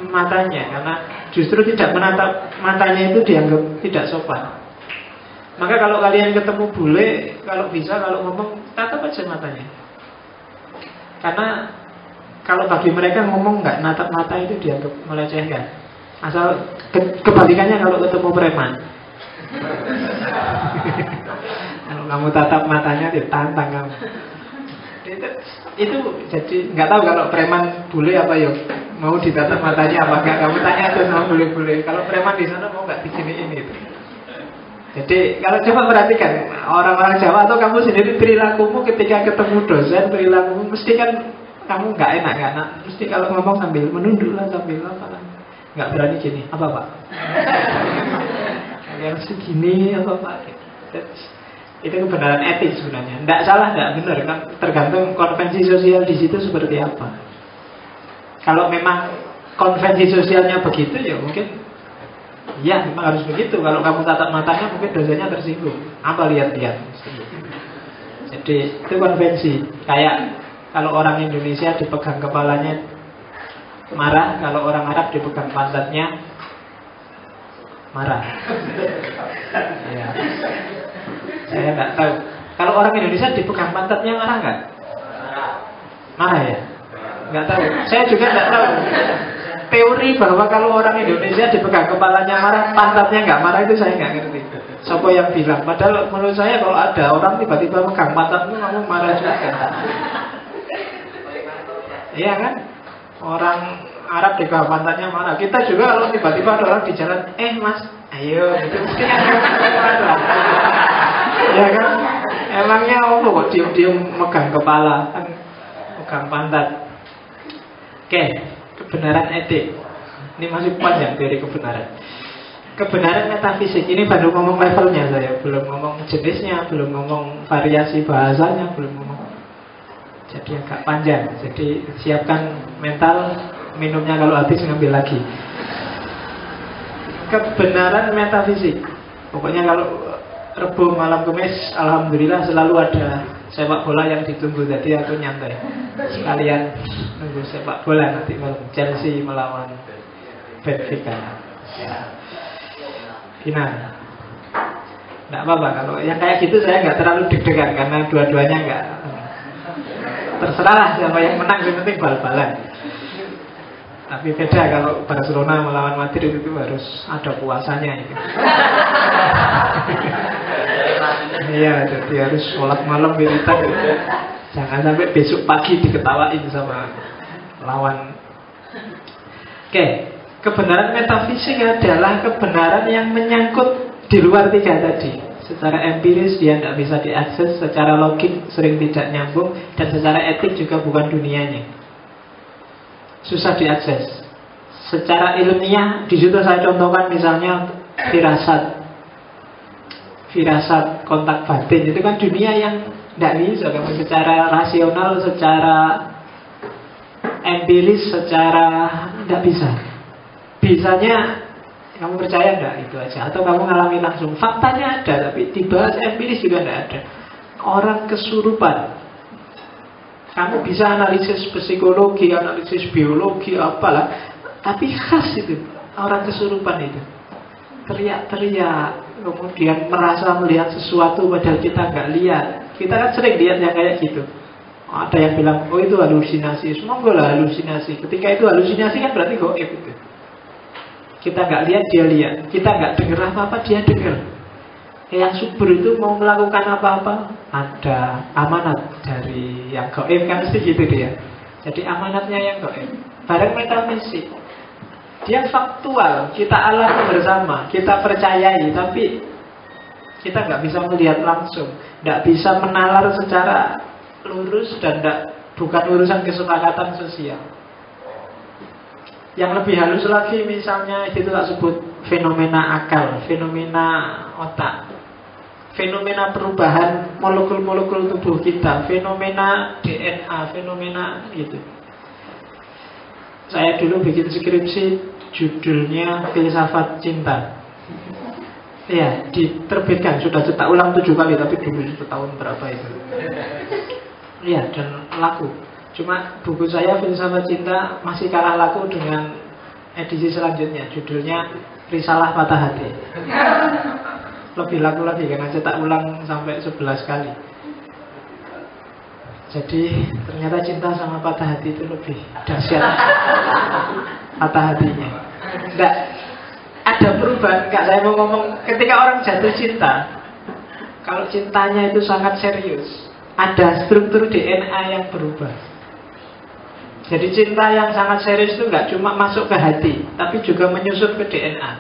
matanya, karena justru tidak menatap matanya itu dianggap tidak sopan. Maka kalau kalian ketemu bule, kalau bisa kalau ngomong tatap aja matanya. Karena kalau bagi mereka ngomong nggak natap mata itu dianggap melecehkan. Asal kebalikannya kalau ketemu preman. Kalau kamu tatap matanya ditantang kamu. Itu jadi nggak tahu kalau preman bule apa ya mau ditatap matanya apa enggak. Kamu tanya aja sama bule-bule. Kalau preman di sana mau nggak diginiin itu. Jadi kalau coba perhatikan orang-orang Jawa atau kamu sendiri perilakumu ketika ketemu dosen, perilakumu mesti kan kamu nggak enak kan? Mesti kalau ngomong sambil menunduk lah, sambil apa lah. Nggak berani gini, apa pak? Kalian segini apa pak? Itu kebenaran etik sebenarnya. Tidak salah, tidak benar kan? Tergantung konvensi sosial di situ seperti apa. Kalau memang konvensi sosialnya begitu ya mungkin ya memang harus begitu. Kalau kamu tatap matanya mungkin dosanya tersinggung. Apa lihat-lihat? Jadi itu konvensi. Kayak kalau orang Indonesia dipegang kepalanya marah, kalau orang Arab dipegang pantatnya marah. Ya. Saya nggak tahu. Kalau orang Indonesia dipegang pantatnya marah nggak? Marah ya? Nggak tahu. Saya juga nggak tahu. teori bahwa kalau orang Indonesia dipegang kepalanya marah, pantatnya nggak marah itu saya nggak ngerti. Siapa yang bilang? Padahal menurut saya kalau ada orang tiba-tiba megang pantatmu, kamu marah juga. Iya kan? Orang Arab dipegang pantatnya marah. Kita juga kalau tiba-tiba ada orang di jalan, mas, ayo, itu mesti kan marah. Ya kan? Emangnya apa kok diem-diem megang kepala, kan megang pantat. Oke, kebenaran etik. Ini masih panjang dari kebenaran. Kebenaran metafisik ini baru ngomong levelnya saya, belum ngomong jenisnya, belum ngomong variasi bahasanya, belum ngomong. Jadi agak panjang. Jadi siapkan mental, minumnya kalau habis ngambil lagi. Kebenaran metafisik. Pokoknya kalau Rebo malam Kamis, alhamdulillah selalu ada sepak bola yang ditunggu. Jadi aku nyantai sekalian nunggu sepak bola nanti malam Chelsea melawan Benfica. Ya. Final. Nggak apa-apa kalau yang kayak gitu saya nggak terlalu deg-degan karena dua-duanya nggak. Terserah siapa yang menang, yang penting bal-balan. Tapi beda kalau Barcelona melawan Madrid itu harus ada puasanya itu. Iya, jadi harus sholat malam wiritan. Jangan sampai besok pagi diketawain sama lawan. Oke, kebenaran metafisik adalah kebenaran yang menyangkut di luar tiga tadi. Secara empiris dia tidak bisa diakses, secara logik sering tidak nyambung, dan secara etik juga bukan dunianya. Susah diakses. Secara ilmiah, di situ saya contohkan misalnya firasat kontak batin, itu kan dunia yang tidak bisa kamu secara rasional, secara empiris, secara tidak bisa. Bisanya kamu percaya enggak itu aja, atau kamu ngalami langsung. Faktanya ada, tapi dibahas empiris juga enggak ada. Orang kesurupan, kamu bisa analisis psikologi, analisis biologi, apalah, tapi khas itu orang kesurupan itu. Teriak-teriak, kemudian merasa melihat sesuatu padahal kita nggak lihat. Kita kan sering lihat yang kayak gitu. Ada yang bilang, oh itu halusinasi. Semua lah halusinasi. Ketika itu halusinasi kan berarti gaib itu. Kita nggak lihat, dia lihat. Kita nggak dengar apa-apa, dia dengar. Yang subur itu mau melakukan apa-apa, ada amanat dari yang gaib, kan mesti gitu dia. Jadi amanatnya yang gaib. Barang metafisik, dia faktual, kita alami bersama, kita percayai, tapi kita nggak bisa melihat langsung, nggak bisa menalar secara lurus, dan bukan urusan kesepakatan sosial. Yang lebih halus lagi misalnya itu tak sebut fenomena akal, fenomena otak, fenomena perubahan molekul-molekul tubuh kita, fenomena DNA, fenomena gitu. Saya dulu bikin skripsi judulnya Filsafat Cinta. Ya, diterbitkan, sudah cetak ulang 7 kali, tapi dulu itu tahun berapa itu. Iya, dan laku. Cuma buku saya Filsafat Cinta masih kalah laku dengan edisi selanjutnya, judulnya Risalah Patah Hati. Lebih laku lagi karena cetak ulang sampai 11 kali. Jadi ternyata cinta sama patah hati itu lebih dahsyat. Patah hatinya enggak ada perubahan. Enggak, saya mau ngomong ketika orang jatuh cinta, kalau cintanya itu sangat serius, ada struktur DNA yang berubah. Jadi cinta yang sangat serius itu enggak cuma masuk ke hati, tapi juga menyusup ke DNA.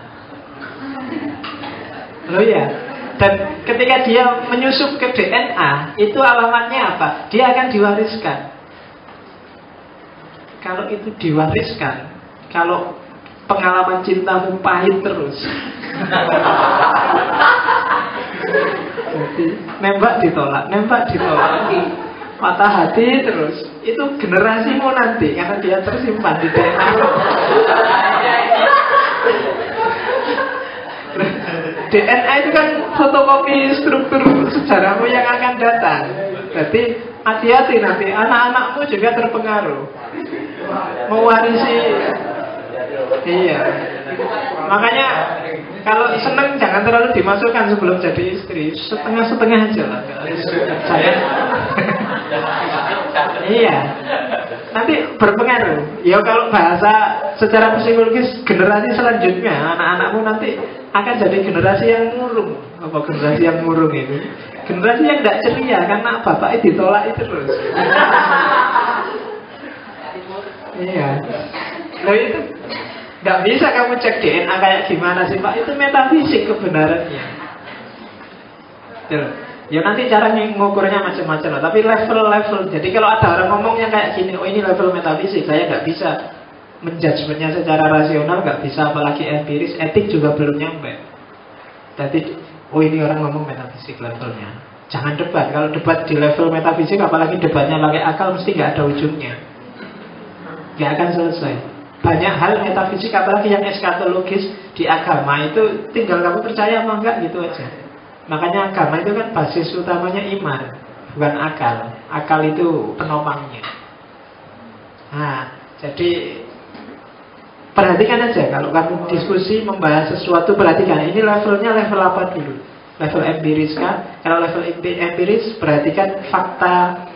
Loh ya. Dan ketika dia menyusup ke DNA, itu alamatnya apa? Dia akan diwariskan. Kalau itu diwariskan, kalau pengalaman cintamu pahit terus, jadi nembak ditolak, patah hati terus, itu generasimu nanti, karena dia tersimpan di DNA. DNA itu kan fotokopi struktur sejarahmu yang akan datang. Jadi hati-hati nanti anak-anakmu juga terpengaruh, mewarisi. Iya. Makanya kalau seneng jangan terlalu dimasukkan sebelum jadi istri. Setengah-setengah aja lah. Saya. Iya. Nanti berpengaruh. Ya kalau bahasa secara psikologis generasi selanjutnya, anak-anakmu nanti akan jadi generasi yang murung. Apa generasi yang murung itu? Generasi yang tidak ceria karena bapaknya ditolak terus. Iya. Loh itu nggak bisa kamu cek DNA kayak gimana sih Pak? Itu metafisik kebenarannya. Ya nanti cara ngukurnya macam-macam lah. Tapi level-level. Jadi kalau ada orang ngomong yang kayak gini, oh ini level metafisik, saya nggak bisa menjudgementnya secara rasional, nggak bisa, apalagi empiris, etik juga belum nyampe. Jadi, oh ini orang ngomong metafisik levelnya. Jangan debat. Kalau debat di level metafisik, apalagi debatnya pakai akal, mesti nggak ada ujungnya. Nggak akan selesai. Banyak hal metafisik, apalagi yang eskatologis di agama itu tinggal kamu percaya apa enggak gitu aja. Makanya agama itu kan basis utamanya iman, bukan akal. Akal itu penopangnya. Nah, jadi perhatikan aja kalau kamu diskusi membahas sesuatu, perhatikan ini levelnya level apa dulu. Level empiris kan? Kalau level empiris perhatikan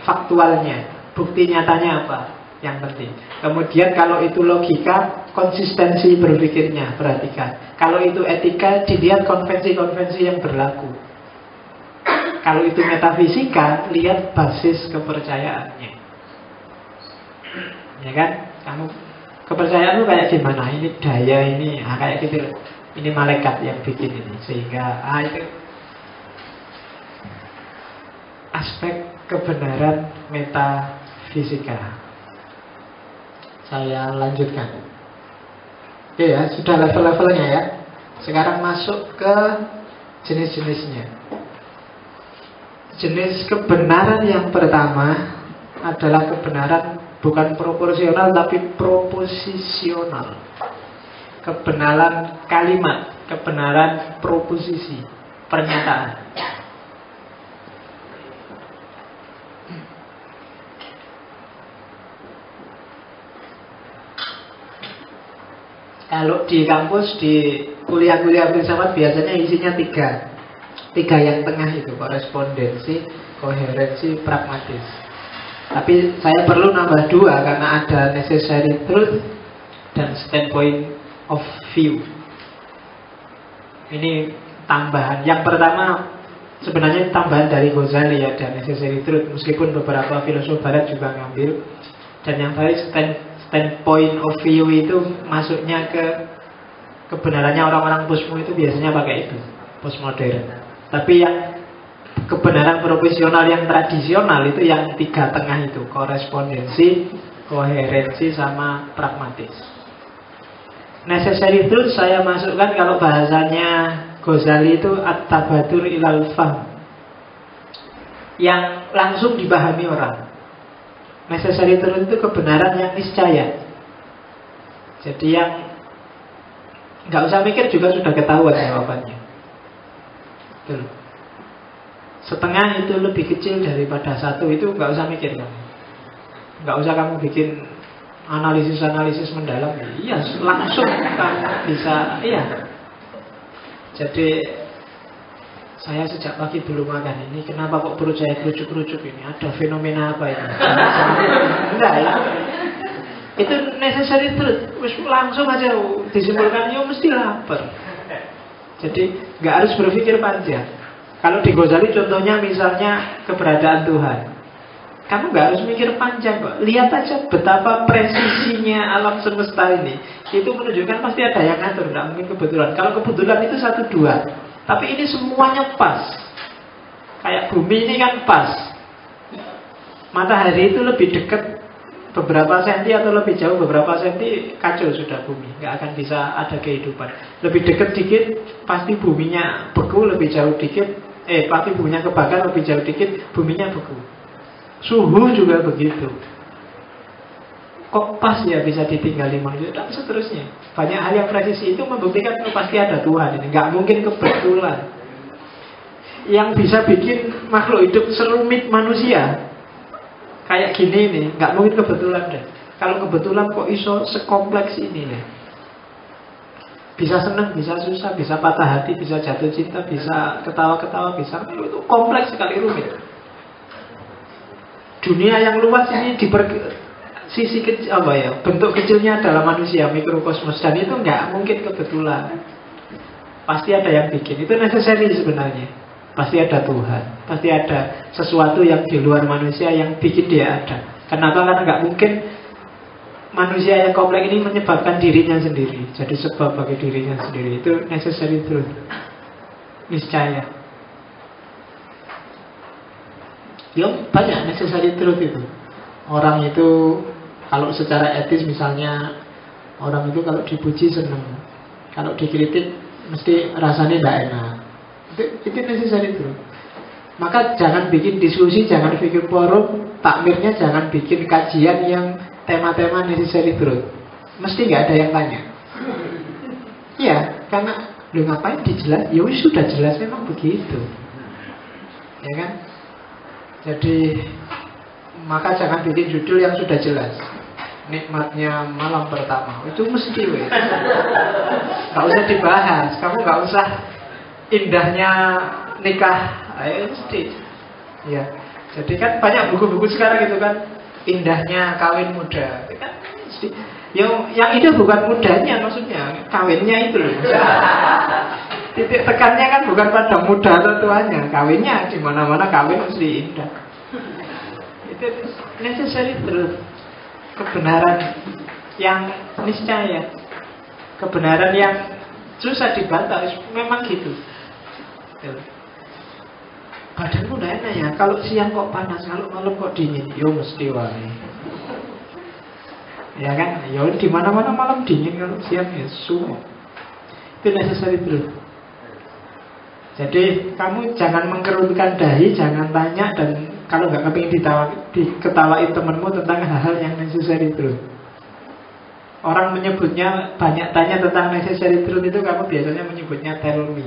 faktualnya, bukti nyatanya apa yang penting. Kemudian kalau itu logika, konsistensi berpikirnya perhatikan. Kalau itu etika, dilihat konvensi-konvensi yang berlaku. Kalau itu metafisika, lihat basis kepercayaannya. Ya kan? Kamu kepercayaanmu kayak gimana? Ini daya ini, kayak gitu. Ini malaikat yang bikin ini, sehingga itu aspek kebenaran metafisika. Saya lanjutkan. Oke ya, sudah level-levelnya ya. Sekarang masuk ke jenis-jenisnya. Jenis kebenaran yang pertama adalah kebenaran bukan proporsional tapi proposisional. Kebenaran kalimat, kebenaran proposisi, pernyataan. Kalau di kampus, di kuliah-kuliah filsafat biasanya isinya tiga yang tengah itu, korespondensi, koherensi, pragmatis. Tapi saya perlu nambah 2 karena ada necessary truth dan standpoint of view. Ini tambahan. Yang pertama sebenarnya tambahan dari Ghazali ya, dan necessary truth, meskipun beberapa filosof barat juga ngambil. Dan yang tadi standpoint of view itu masuknya ke kebenarannya orang-orang postmo itu biasanya pakai itu, postmodern. Tapi yang kebenaran profesional yang tradisional itu yang 3 tengah itu, korespondensi, koherensi, sama pragmatis. Necessary truth saya masukkan kalau bahasanya Ghazali itu at-tabadur ilal fahm, yang langsung dipahami orang. Necessary truth itu kebenaran yang niscaya. Jadi yang nggak usah mikir juga sudah ketahuan jawabannya. Betul. Setengah itu lebih kecil daripada 1 itu nggak usah mikir kamu. Nggak usah kamu bikin analisis mendalam. Iya, langsung kamu bisa. Iya. Jadi saya sejak pagi belum makan ini. Kenapa kok perut saya kerucuk-kerucuk ini? Ada fenomena apa ini? Enggak ya. Itu necessary truth. Langsung aja disimpulkan, ya mesti lapar. Jadi nggak harus berpikir panjang. Kalau di Ghazali contohnya misalnya keberadaan Tuhan, kamu nggak harus mikir panjang kok. Lihat aja betapa presisinya alam semesta ini. Itu menunjukkan pasti ada yang ngatur, nggak mungkin kebetulan. Kalau kebetulan itu 1-2. Tapi ini semuanya pas. Kayak bumi ini kan pas. Matahari itu lebih dekat beberapa senti atau lebih jauh beberapa senti, kacau sudah bumi, nggak akan bisa ada kehidupan. Lebih dekat dikit, pasti buminya beku. Lebih jauh dikit, pasti buminya kebakar. Lebih jauh dikit, buminya beku. Suhu juga begitu. Kok pas ya bisa ditinggali manusia, dan seterusnya. Banyak hal yang presisi itu membuktikan pasti ada Tuhan. Ini nggak mungkin kebetulan. Yang bisa bikin makhluk hidup serumit manusia kayak gini nih, nggak mungkin kebetulan deh. Kalau kebetulan kok iso sekompleks ini ya. Bisa senang, bisa susah, bisa patah hati, bisa jatuh cinta, bisa ketawa-ketawa, bisa itu kompleks sekali, rumit. Dunia yang luas ini sisi kecil apa ya, bentuk kecilnya adalah manusia, mikrokosmos, dan itu nggak mungkin kebetulan. Pasti ada yang bikin. Itu necessary sebenarnya. Pasti ada Tuhan, pasti ada sesuatu yang di luar manusia yang bikin dia ada. Kenapa? Karena nggak mungkin manusia yang kompleks ini menyebabkan dirinya sendiri, jadi sebab bagi dirinya sendiri. Itu necessary truth, niscaya. Ya banyak necessary truth itu. Orang itu kalau secara etis misalnya, orang itu kalau dipuji senang, kalau dikritik mesti rasanya tidak enak. Itu necessary truth. Maka jangan bikin diskusi, jangan bikin forum, takmirnya jangan bikin kajian yang tema-tema necessary truth. Mesti nggak ada yang tanya. Iya, karena lu ngapain dijelas? Ya sudah jelas memang begitu. Ya kan? Jadi maka jangan bikin judul yang sudah jelas. Nikmatnya malam pertama itu mesti weh. Gak usah dibahas. Kamu gak usah indahnya nikah. Ayo mesti. Ya. Jadi kan banyak buku-buku sekarang gitu kan, indahnya kawin muda. Itu kan mesti. Yang indah bukan mudanya, maksudnya kawinnya itu loh. Titik tekannya kan bukan pada muda atau tuanya. Kawinnya di mana-mana kawin mesti indah. Itu necessary truth. Kebenaran yang niscaya, kebenaran yang susah dibantah. Memang gitu. Badanmu udah enak ya, kalau siang kok panas, kalau malam kok dingin. Yo mesti wae. Ya kan? Yo di mana-mana malam dingin, kalau siang ya semua. Itu necessary truth. Jadi kamu jangan mengkerutkan dahi, jangan tanya, dan kalau nggak kepingin diketawain temenmu tentang hal-hal yang necessary truth. Orang menyebutnya banyak tanya tentang necessary truth itu, kamu biasanya menyebutnya tell me.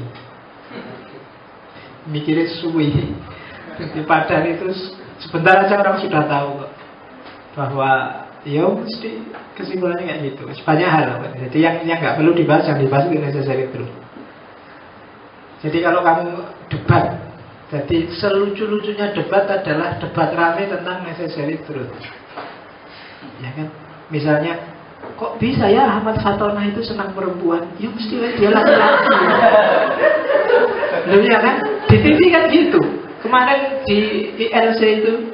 Mikirnya suwi. Jadi padahal itu sebentar aja orang sudah tahu kok, bahwa yo mesti kesimpulannya kayak gitu. Banyak hal. Jadi yang nggak perlu dibahas, yang dibahas itu necessary truth. Jadi kalau kamu debat, jadi selucu-lucunya debat adalah debat rame tentang necessary truth. Ya kan? Misalnya, kok bisa ya Ahmad Fatona itu senang perempuan? Ya mesti dia laki-laki. Loh ya kan? Di TV kan gitu. Kemarin di ILC itu,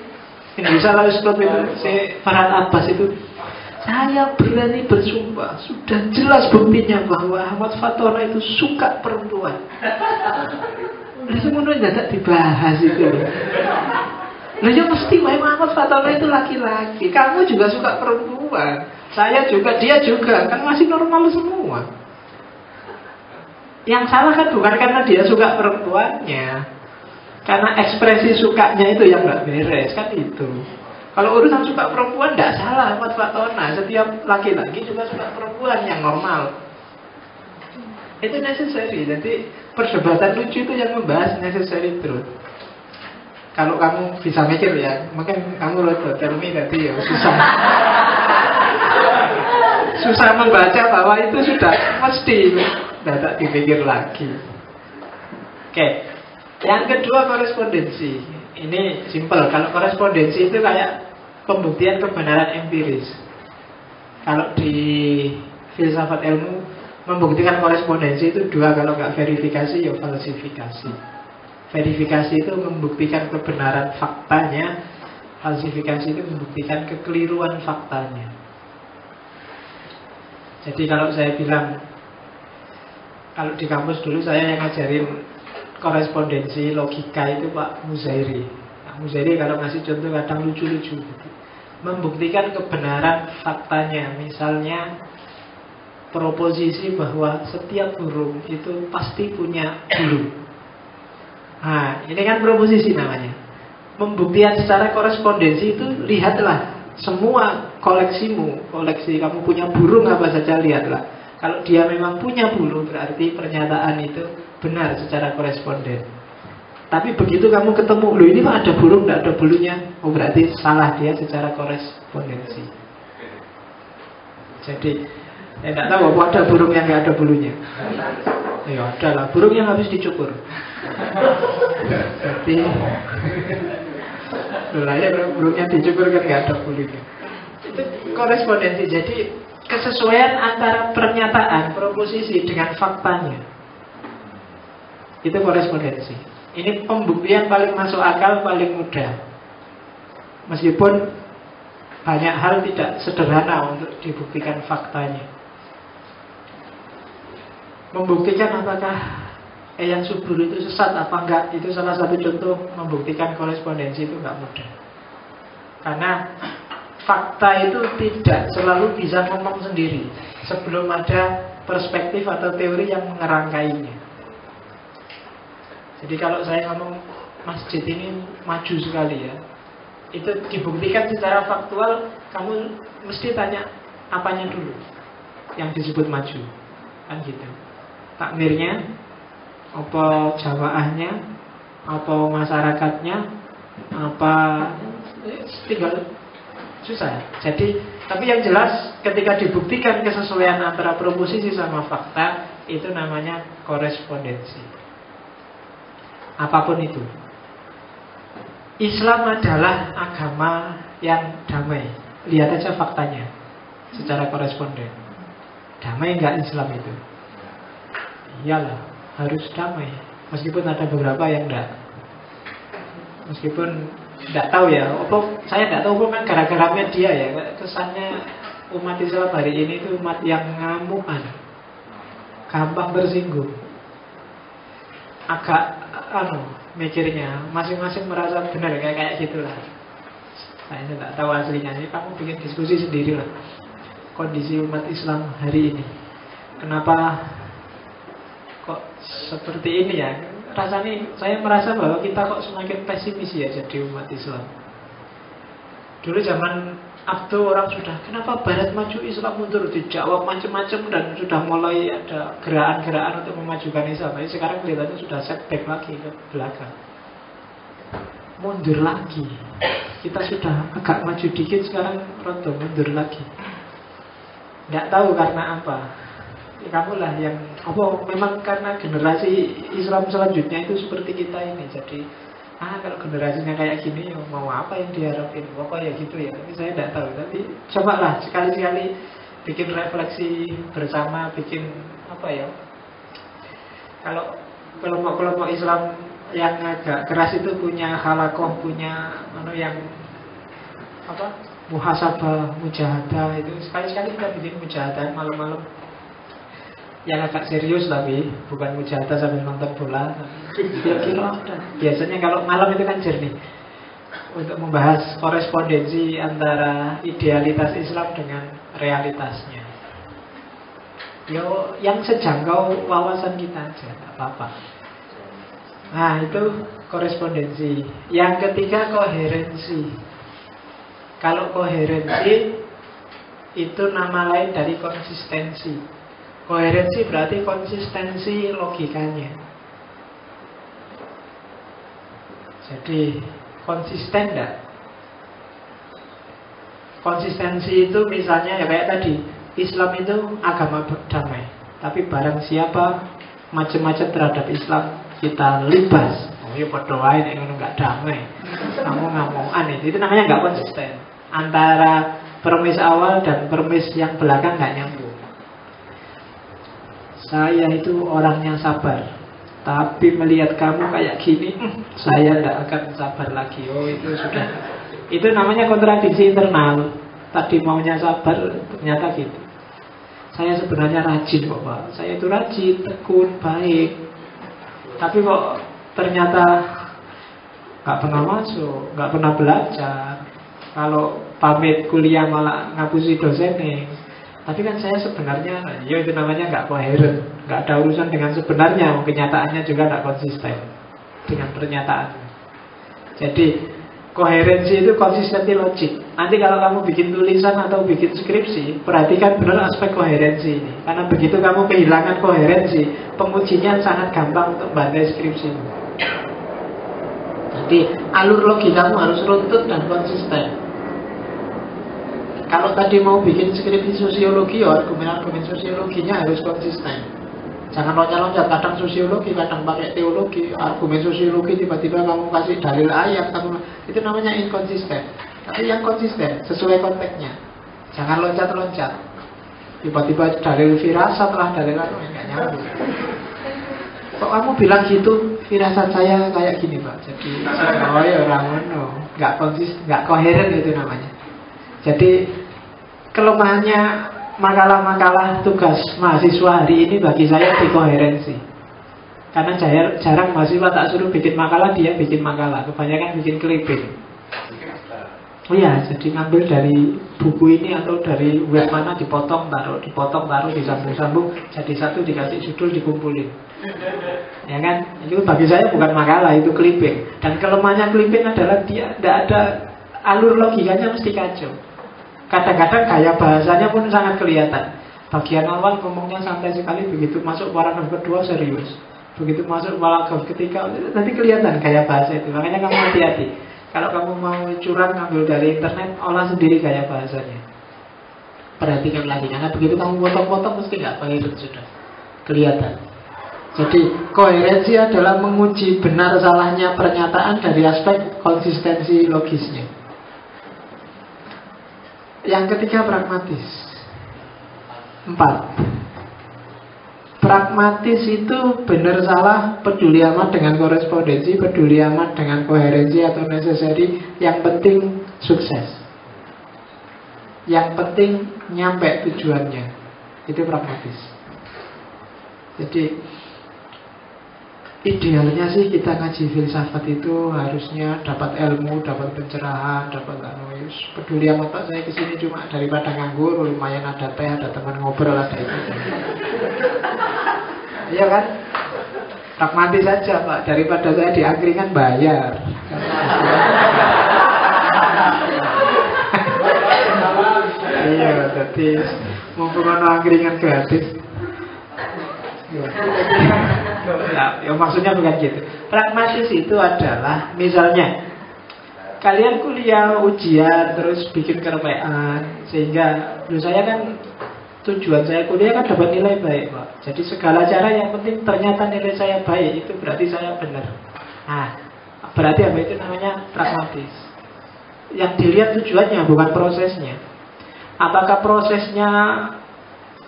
Indonesia Lawyers Club itu, si Farhan Abbas itu, saya berani bersumpah, sudah jelas buktinya bahwa Ahmad Fatona itu suka perempuan. Nah, semuanya tidak dibahas itu. Nah, ya mesti memang Ahmad Fatona itu laki-laki. Kamu juga suka perempuan. Saya juga, dia juga. Kan masih normal semua. Yang salah kan bukan karena dia suka perempuannya, karena ekspresi sukanya itu yang nggak beres. Kan itu. Kalau urusan suka perempuan tidak salah Ahmad Fatona. Setiap laki-laki juga suka perempuan yang normal. Itu necessary. Jadi perdebatan lucu itu yang membahas necessary truth. Kalau kamu bisa mikir ya, mungkin kamu lihat tell me tadi ya susah membaca bahwa itu sudah mesti tidak dipikir lagi. Oke. Yang kedua korespondensi. Ini simpel. Kalau korespondensi itu kayak pembuktian kebenaran empiris. Kalau di filsafat ilmu, membuktikan korespondensi itu dua. Kalau nggak verifikasi, ya falsifikasi. Verifikasi itu membuktikan kebenaran faktanya. Falsifikasi itu membuktikan kekeliruan faktanya. Jadi kalau saya bilang, kalau di kampus dulu saya yang ngajarin korespondensi logika itu Pak Muzairi. Pak Muzairi kalau ngasih contoh kadang lucu-lucu. Membuktikan kebenaran faktanya. Misalnya proposisi bahwa setiap burung itu pasti punya bulu. Nah, ini kan proposisi namanya. Pembuktian secara korespondensi itu, lihatlah semua koleksimu, koleksi kamu punya burung apa saja, lihatlah. Kalau dia memang punya bulu, berarti pernyataan itu benar secara koresponden. Tapi begitu kamu ketemu, loh ini Pak ada burung, tidak ada bulunya, oh berarti salah dia secara korespondensi. Jadi saya tidak tahu apa ada burung yang tidak ada bulunya. Ya ada lah, burung yang habis dicukur. Jadi loh ya burungnya dicukur kan tidak ada bulunya. korespondensi. Jadi kesesuaian antara pernyataan, proposisi dengan faktanya. Itu korespondensi. Ini pembuktian paling masuk akal, paling mudah. Meskipun banyak hal tidak sederhana untuk dibuktikan faktanya. Membuktikan apakah yang subur itu sesat apa enggak, itu salah satu contoh membuktikan korespondensi itu enggak mudah. Karena fakta itu tidak selalu bisa ngomong sendiri sebelum ada perspektif atau teori yang mengerangkainya. Jadi kalau saya ngomong masjid ini maju sekali ya, itu dibuktikan secara faktual, kamu mesti tanya apanya dulu yang disebut maju, kan gitu. Takmirnya, apa jamaahnya, apa masyarakatnya, apa tinggal susah. Jadi, tapi yang jelas ketika dibuktikan kesesuaian antara proposisi sama fakta, itu namanya korespondensi. Apapun itu. Islam adalah agama yang damai. Lihat aja faktanya secara koresponden. Damai enggak Islam itu? Iyalah, harus damai. Meskipun ada beberapa yang enggak. Meskipun tidak tahu ya, saya tidak tahu kan gara-gara media ya. Kesannya umat Islam hari ini itu umat yang ngamukan, gampang tersinggung. Agak mikirnya masing-masing merasa benar kayak gitulah. Saya tidak tahu aslinya. Ini kamu bikin diskusi sendirilah. Kondisi umat Islam hari ini. Kenapa kok seperti ini ya? Rasanya saya merasa bahwa kita kok semakin pesimis ya jadi umat Islam. Dulu zaman Abdo orang sudah, kenapa Barat maju Islam mundur, dijawab macam-macam dan sudah mulai ada gerakan-gerakan untuk memajukan Islam. Tapi sekarang kelihatannya sudah setback lagi ke belakang, mundur lagi. Kita sudah agak maju dikit, sekarang rodo mundur lagi. Tidak tahu karena apa. Ya, kamulah yang memang karena generasi Islam selanjutnya itu seperti kita ini. Jadi kalau generasinya kayak gini, mau apa yang diharapin? Pokoknya ya gitu ya. Tapi saya tidak tahu. Tapi cobalah sekali-sekali bikin refleksi bersama, bikin apa ya? Kalau kelompok-kelompok Islam yang agak keras itu punya halakoh, punya yang muhasabah, mujahadah itu. Sekali-sekali kita bikin mujahadah malam-malam. Yang agak serius tapi bukan mujahadah sambil nonton bola. Kira-kira biasanya kalau malam itu kan jernih untuk membahas korespondensi antara idealitas Islam dengan realitasnya. Yang sejangkau wawasan kita aja, nggak apa-apa. Nah itu korespondensi. Yang ketiga koherensi. Kalau koherensi itu nama lain dari konsistensi. Koherensi berarti konsistensi logikanya. Jadi konsisten enggak? Konsistensi itu misalnya ya kayak tadi, Islam itu agama damai. Tapi barang siapa macam-macam terhadap Islam, kita libas. Oh ya padha wae nek ngono enggak damai. Kamu ngamongan itu namanya enggak konsisten. Antara permis awal dan permis yang belakang enggak nyambung. Saya itu orangnya sabar, tapi melihat kamu kayak gini, saya tidak akan sabar lagi. Oh itu sudah, itu namanya kontradiksi internal. Tadi maunya sabar, ternyata gitu. Saya sebenarnya rajin kok Pak. Saya itu rajin, tekun, baik. Tapi kok ternyata nggak pernah masuk, nggak pernah belajar. Kalau pamit kuliah malah ngapusi dosennya. Tapi kan saya sebenarnya, ya itu namanya nggak koheren, nggak ada urusan dengan sebenarnya, kenyataannya juga nggak konsisten dengan pernyataan. Jadi koherensi itu konsistensi logik. Nanti kalau kamu bikin tulisan atau bikin skripsi, perhatikan benar aspek koherensi ini. Karena begitu kamu kehilangan koherensi, pengujinya sangat gampang untuk bantai skripsi. Jadi alur logikamu harus runtut dan konsisten. Kalau tadi mau bikin skripsi sosiologi, argumen-argumen sosiologinya harus konsisten. Jangan loncat-loncat, kadang sosiologi, kadang pakai teologi, argumen sosiologi tiba-tiba kamu kasih dalil ayat, itu namanya inkonsisten. Tapi yang konsisten, sesuai konteksnya. Jangan loncat-loncat. Tiba-tiba dalil firasat lah, dalil apa, nggak nyambung. Kok kamu bilang gitu? Firasat saya kayak gini Pak. Jadi oh ya orang nggak konsisten, nggak koheren itu namanya. Jadi kelemahannya makalah-makalah tugas mahasiswa hari ini bagi saya di koherensi. Karena jarang mahasiswa tak suruh bikin makalah, dia bikin makalah. Kebanyakan bikin clipping. Oh iya, jadi ngambil dari buku ini atau dari web mana, dipotong taruh, disambung-sambung, jadi satu, dikasih judul, dikumpulin. Ya kan? Itu bagi saya bukan makalah, itu clipping. Dan kelemahannya clipping adalah dia tidak ada alur logikanya, mesti kacau. Kadang-kadang gaya bahasanya pun sangat kelihatan. Bagian awal ngomongnya santai sekali, begitu masuk paragraf kedua serius. Begitu masuk paragraf ketiga, nanti kelihatan gaya bahasa itu. Makanya kamu hati-hati. Kalau kamu mau curang ngambil dari internet, olah sendiri gaya bahasanya. Perhatikan lagi, karena begitu kamu potong-potong mesti nggak coherent sudah kelihatan. Jadi koherensi adalah menguji benar salahnya pernyataan dari aspek konsistensi logisnya. Yang ketiga pragmatis. 4. Pragmatis itu benar salah peduli amat dengan korespondensi, peduli amat dengan koherensi atau necessary. Yang penting sukses, yang penting nyampe tujuannya. Itu pragmatis. Jadi idealnya sih kita ngaji filsafat itu harusnya dapat ilmu, dapat pencerahan, dapat peduli amat Pak, saya kesini cuma daripada nganggur, lumayan ada teh, ada teman ngobrol, ada itu. Iya kan? Pragmatis saja Pak, daripada saya di angkringan bayar. Iya, jadi mumpung ada angkringan gratis. Ya, maksudnya bukan gitu. Pragmatis itu adalah misalnya kalian kuliah ujian terus bikin kerpean, sehingga saya kan tujuan saya kuliah kan dapat nilai baik Pak. Jadi segala cara yang penting ternyata nilai saya baik, itu berarti saya benar. Nah, berarti apa itu namanya pragmatis. Yang dilihat tujuannya bukan prosesnya. Apakah prosesnya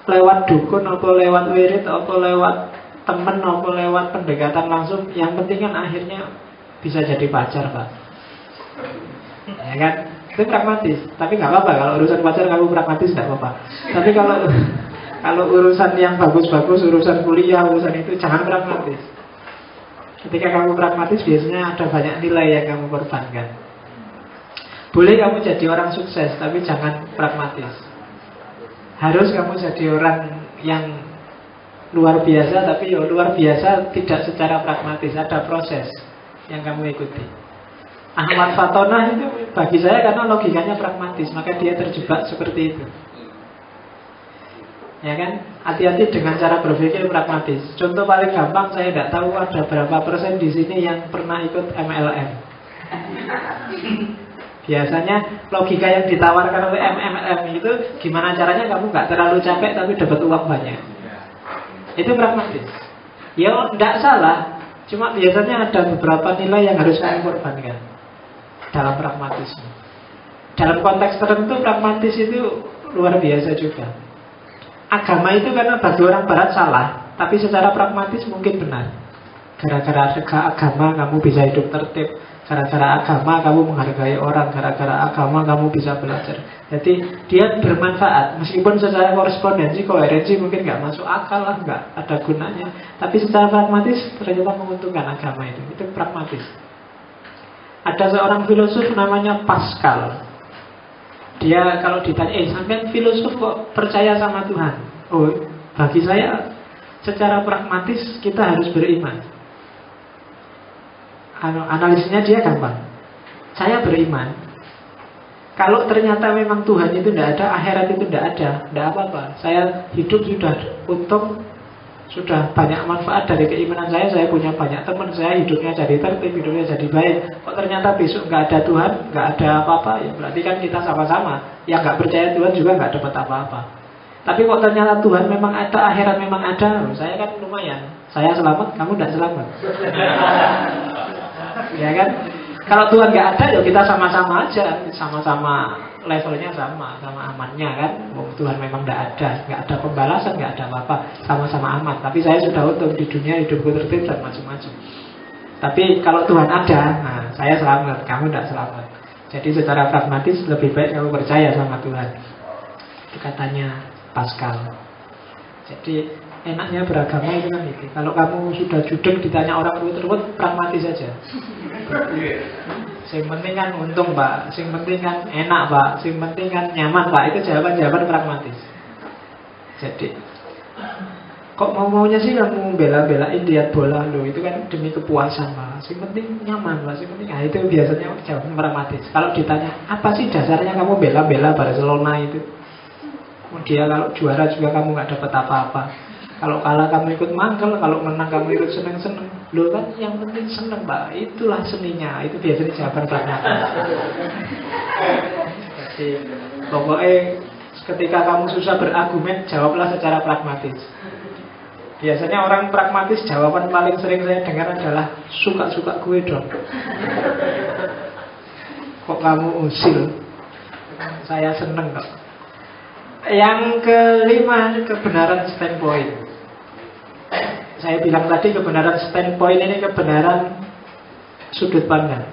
lewat dukun, atau lewat wirid, atau lewat temen, atau lewat pendekatan langsung, yang penting kan akhirnya bisa jadi pacar Pak. Ya kan? Itu pragmatis. Tapi nggak apa-apa kalau urusan pacar kamu pragmatis, nggak apa-apa. Tapi kalau urusan yang bagus-bagus, urusan kuliah, urusan itu jangan pragmatis. Ketika kamu pragmatis biasanya ada banyak nilai yang kamu korbankan. Boleh kamu jadi orang sukses, tapi jangan pragmatis. Harus kamu jadi orang yang luar biasa, tapi ya luar biasa tidak secara pragmatis. Ada proses yang kamu ikuti. Ahmad Fatonah itu bagi saya karena logikanya pragmatis, maka dia terjebak seperti itu. Ya kan? Hati-hati dengan cara berpikir pragmatis. Contoh paling gampang, saya tidak tahu ada berapa persen di sini yang pernah ikut MLM. Biasanya logika yang ditawarkan oleh MLM itu gimana caranya kamu nggak terlalu capek tapi dapat uang banyak. Itu pragmatis. Ya tidak salah, cuma biasanya ada beberapa nilai yang harus kamu korbankan dalam pragmatisme. Dalam konteks tertentu pragmatis itu luar biasa juga. Agama itu karena bagi orang barat salah, tapi secara pragmatis mungkin benar. Gara-gara agama kamu bisa hidup tertib, gara-gara agama kamu menghargai orang, gara-gara agama kamu bisa belajar. Jadi dia bermanfaat. Meskipun secara korespondensi, koherensi mungkin nggak masuk akal lah, nggak ada gunanya. Tapi secara pragmatis ternyata menguntungkan agama itu. Itu pragmatis. Ada seorang filosof namanya Pascal. Dia kalau ditanya, sampai filosof kok percaya sama Tuhan? Oh, bagi saya secara pragmatis kita harus beriman. Analisisnya dia gampang. Saya beriman. Kalau ternyata memang Tuhan itu tidak ada, akhirat itu tidak ada, tidak apa-apa. Saya hidup sudah untung, sudah banyak manfaat dari keimanan saya punya banyak teman, saya hidupnya jadi tertib, hidupnya jadi baik. Kok ternyata besok nggak ada Tuhan, nggak ada apa-apa, ya berarti kan kita sama-sama. Yang nggak percaya Tuhan juga nggak dapat apa-apa. Tapi kok ternyata Tuhan memang ada, akhirat memang ada, saya kan lumayan. Saya selamat, kamu tidak selamat. Ya kan? Kalau Tuhan nggak ada, ya kita sama-sama aja, sama-sama levelnya sama amannya kan. Tuhan memang nggak ada pembalasan, nggak ada apa-apa, sama-sama aman. Tapi saya sudah untung di dunia, hidupku tertib dan macam-macam. Tapi kalau Tuhan ada, nah saya selamat, kamu tidak selamat. Jadi secara pragmatis lebih baik kamu percaya sama Tuhan. Itu katanya Pascal. Jadi enaknya beragama itu kan itu. Kalau kamu sudah judek ditanya orang ruwet-ruwet, pragmatis saja. Yang penting kan untung Pak, yang penting kan enak Pak, yang penting kan nyaman Pak. Itu jawaban-jawaban pragmatis. Jadi kok mau-maunya sih kamu bela-belain lihat bola lo, itu kan demi kepuasan Pak. Yang penting nyaman Pak, yang penting itu biasanya jawaban pragmatis. Kalau ditanya apa sih dasarnya kamu bela-bela Barcelona itu, dia kalau juara juga kamu nggak dapat apa-apa. Kalau kalah kamu ikut mangkel, kalau menang kamu ikut seneng-seneng. Loh kan yang penting seneng Pak, itulah seninya. Itu biasanya jawaban pragmatis. Jadi pokoknya ketika kamu susah berargumen, jawablah secara pragmatis. Biasanya orang pragmatis jawaban paling sering saya dengar adalah suka-suka gue dong. Kok kamu usil? Saya seneng kok. Yang kelima, kebenaran standpoint. Saya bilang tadi kebenaran standpoint ini kebenaran sudut pandang.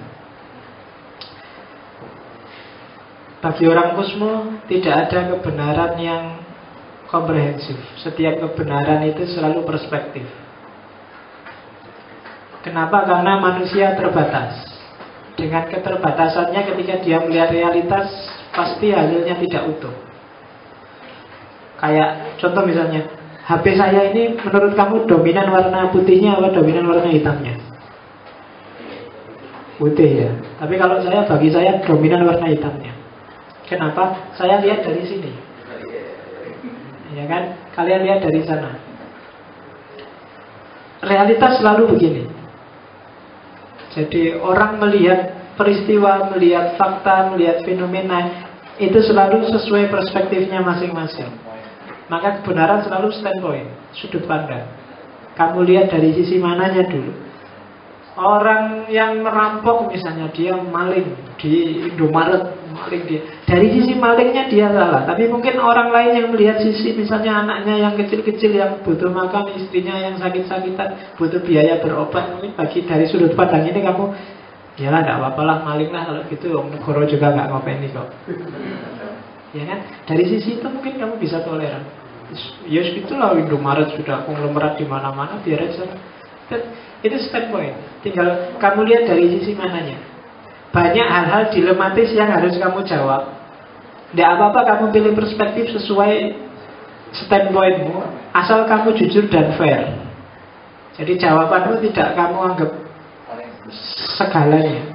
Bagi orang Kusmo tidak ada kebenaran yang komprehensif. Setiap kebenaran itu selalu perspektif. Kenapa? Karena manusia terbatas. Dengan keterbatasannya ketika dia melihat realitas, pasti hasilnya tidak utuh. Kayak contoh misalnya, HP saya ini menurut kamu dominan warna putihnya atau dominan warna hitamnya? Putih ya. Tapi kalau saya, bagi saya dominan warna hitamnya. Kenapa? Saya lihat dari sini. Ya kan? Kalian lihat dari sana. Realitas selalu begini. Jadi orang melihat peristiwa, melihat fakta, melihat fenomena, itu selalu sesuai perspektifnya masing-masing. Maka kebenaran selalu standpoint, sudut pandang. Kamu lihat dari sisi mananya dulu. Orang yang merampok misalnya, dia maling di Indomaret, maling dia. Dari sisi malingnya dia salah. Tapi mungkin orang lain yang melihat sisi misalnya anaknya yang kecil-kecil, yang butuh makan, istrinya yang sakit-sakitan, butuh biaya berobat. Mungkin bagi dari sudut pandang ini kamu, yalah tidak apa-apa lah, maling lah kalau gitu. Om Negoro juga nggak ngopeni kok. Ya kan? Dari sisi itu mungkin kamu bisa toleran. Ya itulah Indomaret sudah konglomerat di mana-mana, biar aja. Itu standpoint. Tinggal kamu lihat dari sisi mananya. Banyak hal-hal dilematis yang harus kamu jawab. Tidak apa-apa kamu pilih perspektif sesuai standpointmu, asal kamu jujur dan fair. Jadi jawabanmu tidak kamu anggap segalanya.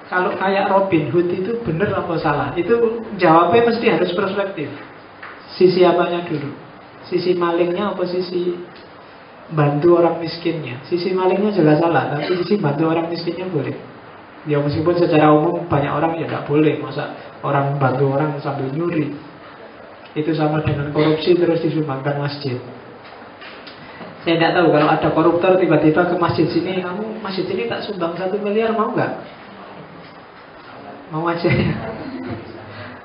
Kalau kayak Robin Hood itu benar apa salah, itu jawabnya mesti harus perspektif. Sisi apanya dulu? Sisi malingnya apa sisi bantu orang miskinnya? Sisi malingnya jelas salah, tapi sisi bantu orang miskinnya boleh. Ya meskipun secara umum banyak orang ya tidak boleh. Masa orang bantu orang sambil nyuri? Itu sama dengan korupsi terus disumbangkan masjid. Saya tidak tahu kalau ada koruptor tiba-tiba ke masjid sini, kamu masjid ini tak sumbang 1 miliar, mau nggak? Mau aja ya.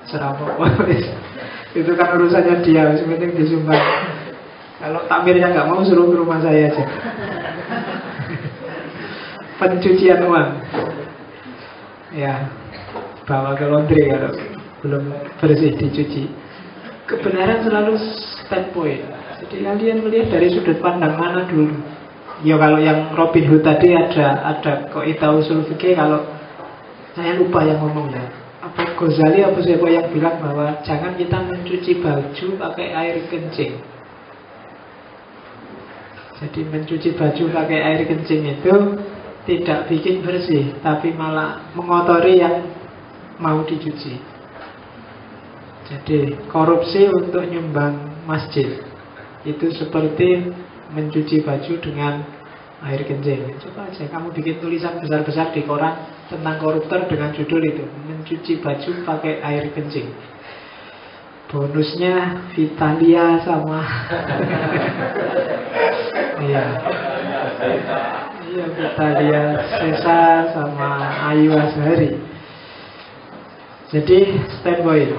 Serapok. Itu kan urusannya dia, sebenarnya disumbang. Kalau takmirnya nggak mau, suruh ke rumah saya aja. Pencucian uang. Ya, bawa ke laundry kalau belum bersih dicuci. Kebenaran selalu standpoint. Jadi kalian melihat dari sudut pandang mana dulu. Ya kalau yang Robin Hood tadi ada kok usul fikih, kalau saya lupa yang ngomong ya. Apa Ghazali apa siapa yang bilang bahwa jangan kita mencuci baju pakai air kencing. Jadi mencuci baju pakai air kencing itu tidak bikin bersih, tapi malah mengotori yang mau dicuci. Jadi korupsi untuk nyumbang masjid itu seperti mencuci baju dengan air kencing. Coba aja kamu bikin tulisan besar-besar di koran tentang koruptor dengan judul itu, mencuci baju pakai air kencing. Bonusnya Vitalia sama iya. Iya, Vitalia Sesa sama Ayu Azhari. Jadi standpoint.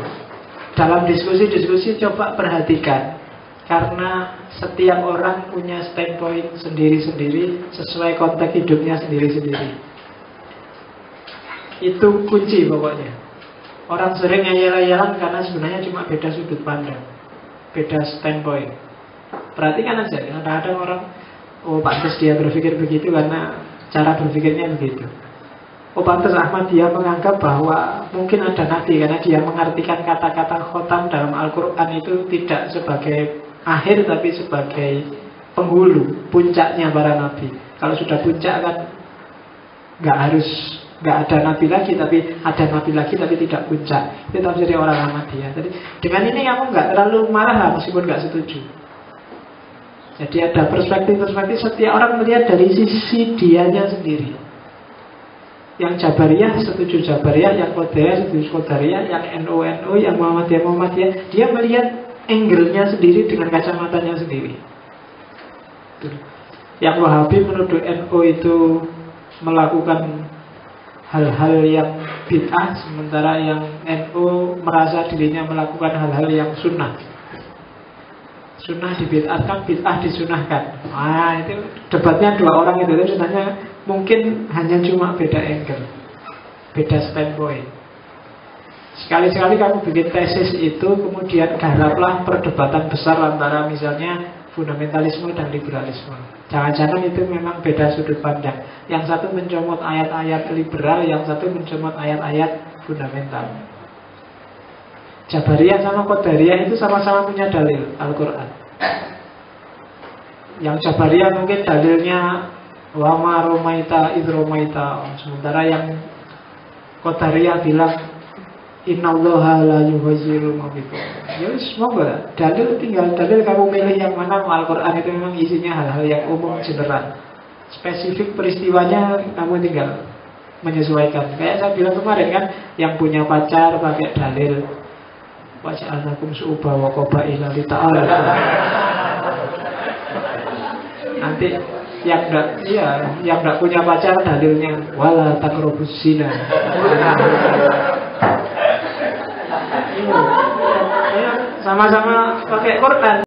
Dalam diskusi-diskusi coba perhatikan, karena setiap orang punya standpoint sendiri-sendiri sesuai konteks hidupnya sendiri-sendiri. Itu kunci pokoknya. Orang sering ngeyel-ngeyelan karena sebenarnya cuma beda sudut pandang, beda standpoint. Perhatikan aja, kadang-kadang orang, oh pantas dia berpikir begitu karena cara berpikirnya begitu. Oh pantas Ahmadiyah menganggap bahwa mungkin ada nabi karena dia mengartikan kata-kata khotam dalam Al-Quran itu tidak sebagai akhir tapi sebagai penghulu, puncaknya para nabi. Kalau sudah puncak kan nggak ada nabi lagi, tapi ada nabi lagi tapi tidak puncak. Itu tafsir orang Ahmadiyah. Jadi dengan ini kamu nggak terlalu marah lah, meskipun nggak setuju. Jadi ada perspektif-perspektif, setiap orang melihat dari sisi dianya sendiri. Yang Jabariyah setuju Jabariyah, yang Qadariyah setuju Qadariyah, yang NU, yang Muhammadiyah, dia melihat angle-nya sendiri dengan kacamatanya sendiri. Yang Wahabi menuduh NU itu melakukan hal-hal yang bid'ah, sementara yang NU merasa dirinya melakukan hal-hal yang sunnah. Sunnah dibid'ahkan, bid'ah disunahkan. Nah itu debatnya dua orang itu sebenarnya mungkin hanya cuma beda angle, beda standpoint. Sekali-sekali kamu bikin tesis itu, kemudian garaplah perdebatan besar antara misalnya fundamentalisme dan liberalisme. Jangan-jangan itu memang beda sudut pandang. Yang satu mencomot ayat-ayat liberal, yang satu mencomot ayat-ayat fundamental. Jabariyah sama Qadariyah itu sama-sama punya dalil Al-Quran. Yang Jabariyah mungkin dalilnya wama romaita idromaita, sementara yang Qadariyah bilang innallaha la yughayyiru ma biqawmin. Ya semoga dalil, tinggal dalil kamu pilih yang mana. Al-Quran itu memang isinya hal-hal yang umum general. Spesifik peristiwanya kamu tinggal menyesuaikan. Kayak saya bilang kemarin kan, yang punya pacar pakai dalil waj'alnakum su'uba wa qabaila lita'arafu. Nanti yang enggak punya pacar dalilnya wala taqrabus zina. Sama-sama pakai Quran.